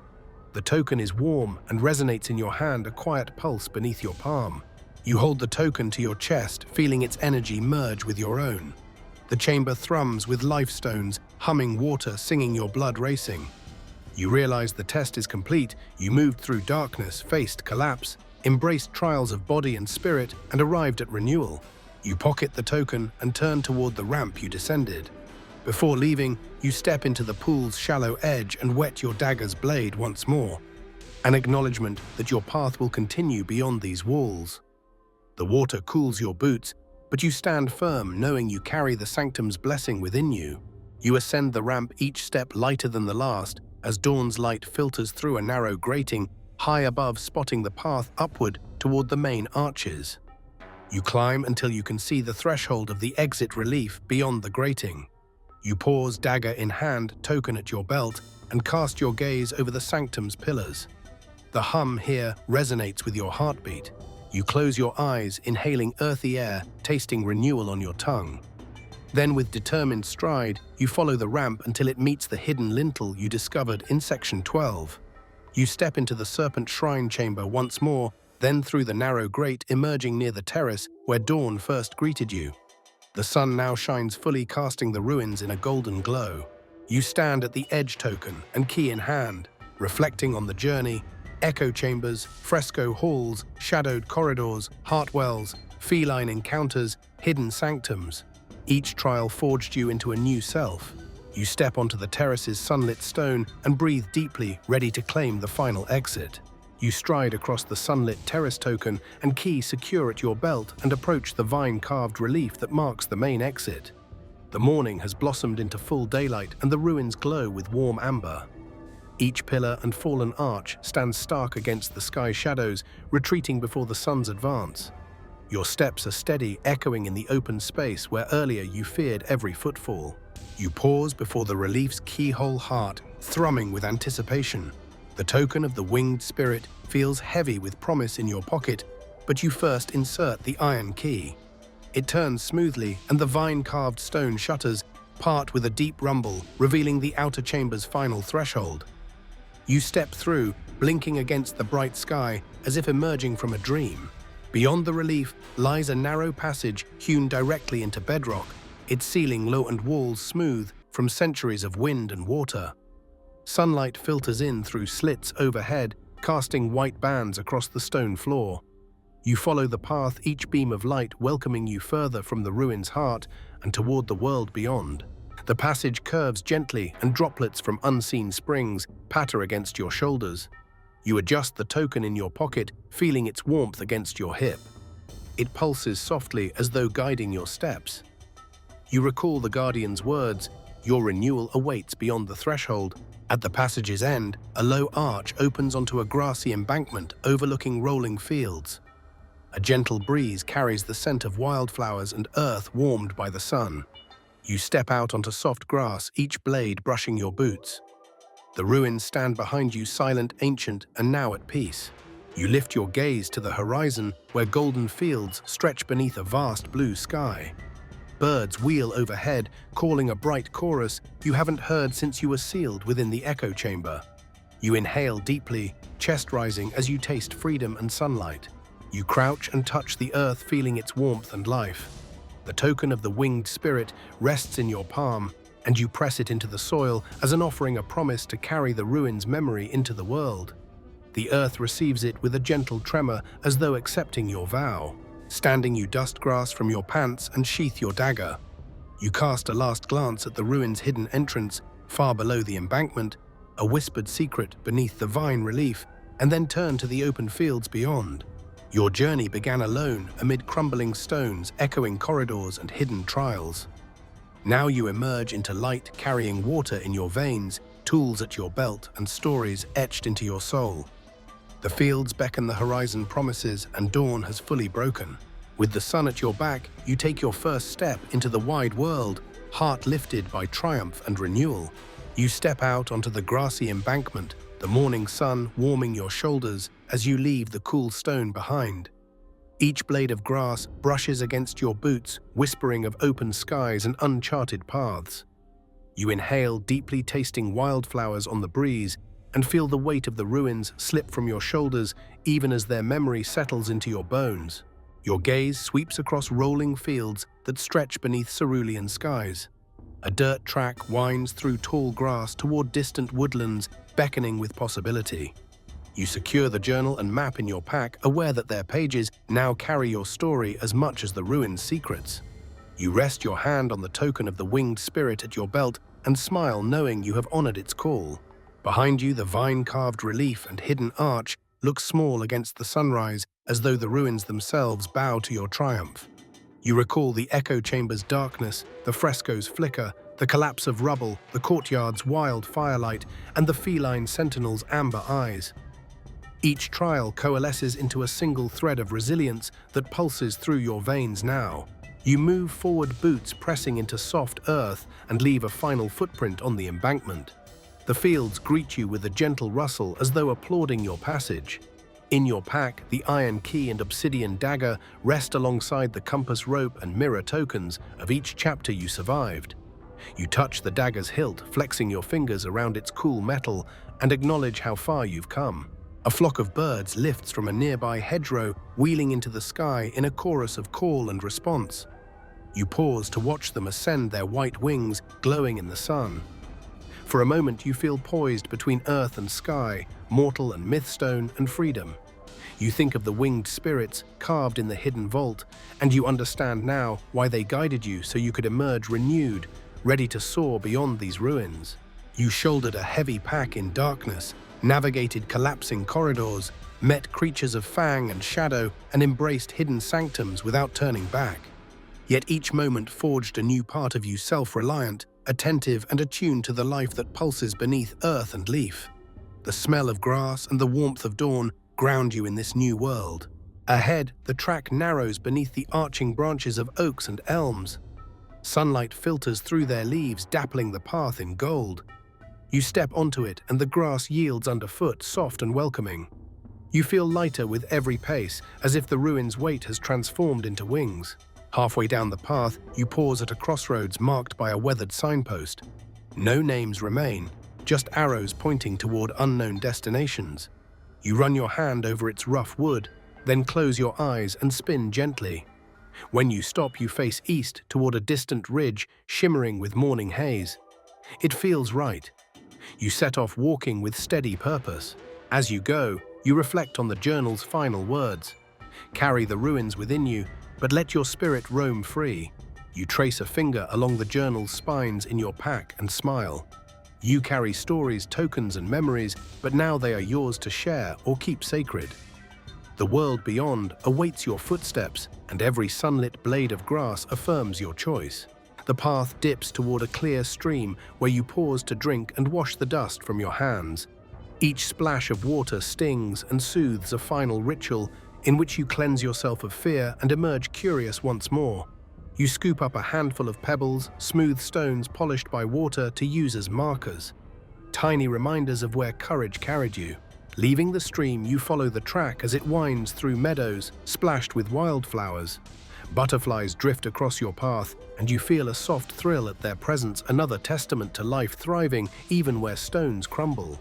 The token is warm and resonates in your hand, a quiet pulse beneath your palm. You hold the token to your chest, feeling its energy merge with your own. The chamber thrums with life stones, humming water, singing, your blood racing. You realize the test is complete. You moved through darkness, faced collapse, embraced trials of body and spirit, and arrived at renewal. You pocket the token and turn toward the ramp you descended. Before leaving, you step into the pool's shallow edge and wet your dagger's blade once more, an acknowledgement that your path will continue beyond these walls. The water cools your boots, but you stand firm, knowing you carry the sanctum's blessing within you. You ascend the ramp, each step lighter than the last, as dawn's light filters through a narrow grating, high above, spotting the path upward toward the main arches. You climb until you can see the threshold of the exit relief beyond the grating. You pause, dagger in hand, token at your belt, and cast your gaze over the sanctum's pillars. The hum here resonates with your heartbeat. You close your eyes, inhaling earthy air, tasting renewal on your tongue. Then, with determined stride, you follow the ramp until it meets the hidden lintel you discovered in Section 12. You step into the serpent shrine chamber once more, then through the narrow grate, emerging near the terrace where dawn first greeted you. The sun now shines fully, casting the ruins in a golden glow. You stand at the edge, token and key in hand, reflecting on the journey. Echo chambers, fresco halls, shadowed corridors, heartwells, feline encounters, hidden sanctums. Each trial forged you into a new self. You step onto the terrace's sunlit stone and breathe deeply, ready to claim the final exit. You stride across the sunlit terrace, token and key secure at your belt, and approach the vine-carved relief that marks the main exit. The morning has blossomed into full daylight, and the ruins glow with warm amber. Each pillar and fallen arch stands stark against the sky shadows, retreating before the sun's advance. Your steps are steady, echoing in the open space where earlier you feared every footfall. You pause before the relief's keyhole, heart thrumming with anticipation. The token of the winged spirit feels heavy with promise in your pocket, but you first insert the iron key. It turns smoothly, and the vine-carved stone shutters part with a deep rumble, revealing the outer chamber's final threshold. You step through, blinking against the bright sky, as if emerging from a dream. Beyond the relief lies a narrow passage hewn directly into bedrock, its ceiling low and walls smooth from centuries of wind and water. Sunlight filters in through slits overhead, casting white bands across the stone floor. You follow the path, each beam of light welcoming you further from the ruin's heart and toward the world beyond. The passage curves gently, and droplets from unseen springs patter against your shoulders. You adjust the token in your pocket, feeling its warmth against your hip. It pulses softly as though guiding your steps. You recall the Guardian's words, "Your renewal awaits beyond the threshold." At the passage's end, a low arch opens onto a grassy embankment overlooking rolling fields. A gentle breeze carries the scent of wildflowers and earth warmed by the sun. You step out onto soft grass, each blade brushing your boots. The ruins stand behind you, silent, ancient, and now at peace. You lift your gaze to the horizon, where golden fields stretch beneath a vast blue sky. Birds wheel overhead, calling a bright chorus you haven't heard since you were sealed within the echo chamber. You inhale deeply, chest rising as you taste freedom and sunlight. You crouch and touch the earth, feeling its warmth and life. The token of the winged spirit rests in your palm, and you press it into the soil as an offering, a promise to carry the ruin's memory into the world. The earth receives it with a gentle tremor, as though accepting your vow. Standing, you dust grass from your pants and sheath your dagger. You cast a last glance at the ruin's hidden entrance, far below the embankment, a whispered secret beneath the vine relief, and then turn to the open fields beyond. Your journey began alone, amid crumbling stones, echoing corridors, and hidden trials. Now you emerge into light, carrying water in your veins, tools at your belt, and stories etched into your soul. The fields beckon, the horizon promises, and dawn has fully broken. With the sun at your back, you take your first step into the wide world, heart lifted by triumph and renewal. You step out onto the grassy embankment, the morning sun warming your shoulders as you leave the cool stone behind. Each blade of grass brushes against your boots, whispering of open skies and uncharted paths. You inhale deeply, tasting wildflowers on the breeze, and feel the weight of the ruins slip from your shoulders even as their memory settles into your bones. Your gaze sweeps across rolling fields that stretch beneath cerulean skies. A dirt track winds through tall grass toward distant woodlands, beckoning with possibility. You secure the journal and map in your pack, aware that their pages now carry your story as much as the ruin's secrets. You rest your hand on the token of the winged spirit at your belt and smile, knowing you have honored its call. Behind you, the vine-carved relief and hidden arch look small against the sunrise, as though the ruins themselves bow to your triumph. You recall the echo chamber's darkness, the fresco's flicker, the collapse of rubble, the courtyard's wild firelight, and the feline sentinel's amber eyes. Each trial coalesces into a single thread of resilience that pulses through your veins now. You move forward, boots pressing into soft earth, and leave a final footprint on the embankment. The fields greet you with a gentle rustle, as though applauding your passage. In your pack, the iron key and obsidian dagger rest alongside the compass rope and mirror tokens of each chapter you survived. You touch the dagger's hilt, flexing your fingers around its cool metal, and acknowledge how far you've come. A flock of birds lifts from a nearby hedgerow, wheeling into the sky in a chorus of call and response. You pause to watch them ascend, their white wings glowing in the sun. For a moment, you feel poised between earth and sky, mortal and mythstone and freedom. You think of the winged spirits carved in the hidden vault, and you understand now why they guided you, so you could emerge renewed, ready to soar beyond these ruins. You shouldered a heavy pack in darkness, navigated collapsing corridors, met creatures of fang and shadow, and embraced hidden sanctums without turning back. Yet each moment forged a new part of you, self-reliant, attentive and attuned to the life that pulses beneath earth and leaf. The smell of grass and the warmth of dawn ground you in this new world. Ahead, the track narrows beneath the arching branches of oaks and elms. Sunlight filters through their leaves, dappling the path in gold. You step onto it, and the grass yields underfoot, soft and welcoming. You feel lighter with every pace, as if the ruin's weight has transformed into wings. Halfway down the path, you pause at a crossroads marked by a weathered signpost. No names remain, just arrows pointing toward unknown destinations. You run your hand over its rough wood, then close your eyes and spin gently. When you stop, you face east toward a distant ridge shimmering with morning haze. It feels right. You set off walking with steady purpose. As you go, you reflect on the journal's final words. Carry the ruins within you, but let your spirit roam free. You trace a finger along the journal's spines in your pack and smile. You carry stories, tokens, and memories, but now they are yours to share or keep sacred. The world beyond awaits your footsteps, and every sunlit blade of grass affirms your choice. The path dips toward a clear stream where you pause to drink and wash the dust from your hands. Each splash of water stings and soothes a final ritual in which you cleanse yourself of fear and emerge curious once more. You scoop up a handful of pebbles, smooth stones polished by water to use as markers, tiny reminders of where courage carried you. Leaving the stream, you follow the track as it winds through meadows splashed with wildflowers. Butterflies drift across your path, and you feel a soft thrill at their presence, another testament to life thriving even where stones crumble.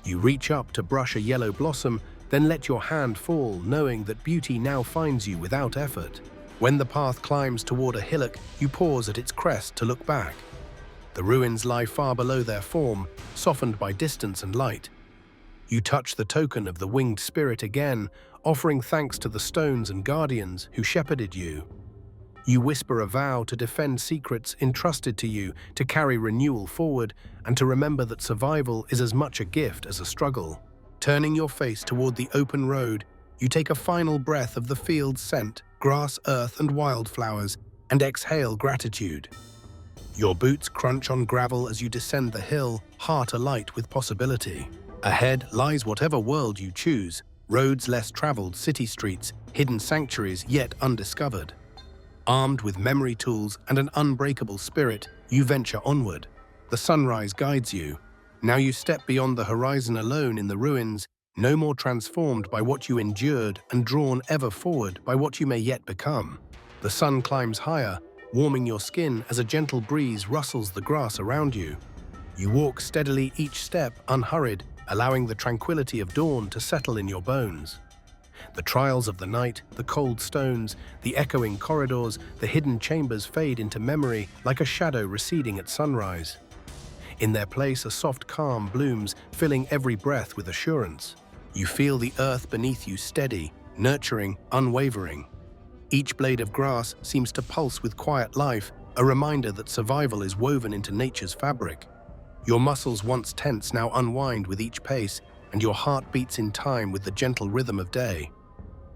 You reach up to brush a yellow blossom, then let your hand fall, knowing that beauty now finds you without effort. When the path climbs toward a hillock, you pause at its crest to look back. The ruins lie far below their form, softened by distance and light. You touch the token of the winged spirit again, offering thanks to the stones and guardians who shepherded you. You whisper a vow to defend secrets entrusted to you, to carry renewal forward, and to remember that survival is as much a gift as a struggle. Turning your face toward the open road, you take a final breath of the field's scent, grass, earth, and wildflowers, and exhale gratitude. Your boots crunch on gravel as you descend the hill, heart alight with possibility. Ahead lies whatever world you choose, roads less traveled, city streets, hidden sanctuaries yet undiscovered. Armed with memory tools and an unbreakable spirit, you venture onward. The sunrise guides you. Now you step beyond the horizon alone in the ruins, no more transformed by what you endured and drawn ever forward by what you may yet become. The sun climbs higher, warming your skin as a gentle breeze rustles the grass around you. You walk steadily, each step unhurried, allowing the tranquility of dawn to settle in your bones. The trials of the night, the cold stones, the echoing corridors, the hidden chambers fade into memory like a shadow receding at sunrise. In their place, a soft calm blooms, filling every breath with assurance. You feel the earth beneath you steady, nurturing, unwavering. Each blade of grass seems to pulse with quiet life, a reminder that survival is woven into nature's fabric. Your muscles once tense now unwind with each pace, and your heart beats in time with the gentle rhythm of day.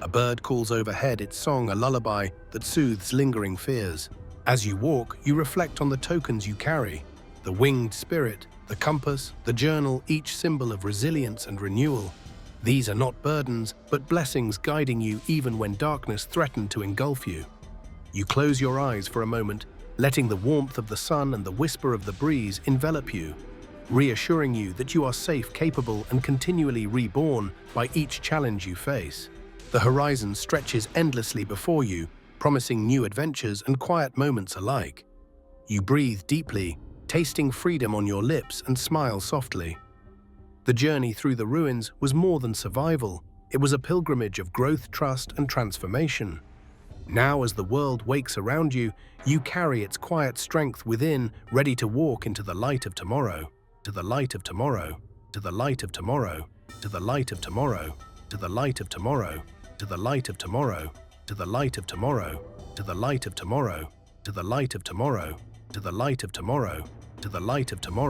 A bird calls overhead, its song a lullaby that soothes lingering fears. As you walk, you reflect on the tokens you carry, the winged spirit, the compass, the journal, each symbol of resilience and renewal. These are not burdens, but blessings guiding you even when darkness threatened to engulf you. You close your eyes for a moment, letting the warmth of the sun and the whisper of the breeze envelop you, reassuring you that you are safe, capable, and continually reborn by each challenge you face. The horizon stretches endlessly before you, promising new adventures and quiet moments alike. You breathe deeply, tasting freedom on your lips, and smile softly. The journey through the ruins was more than survival. It was a pilgrimage of growth, trust, and transformation. Now, as the world wakes around you, you carry its quiet strength within, ready to walk into the light of tomorrow. To the light of tomorrow. To the light of tomorrow. To the light of tomorrow. To the light of tomorrow. To the light of tomorrow. To the light of tomorrow. To the light of tomorrow. To the light of tomorrow. To the light of tomorrow. To the light of tomorrow.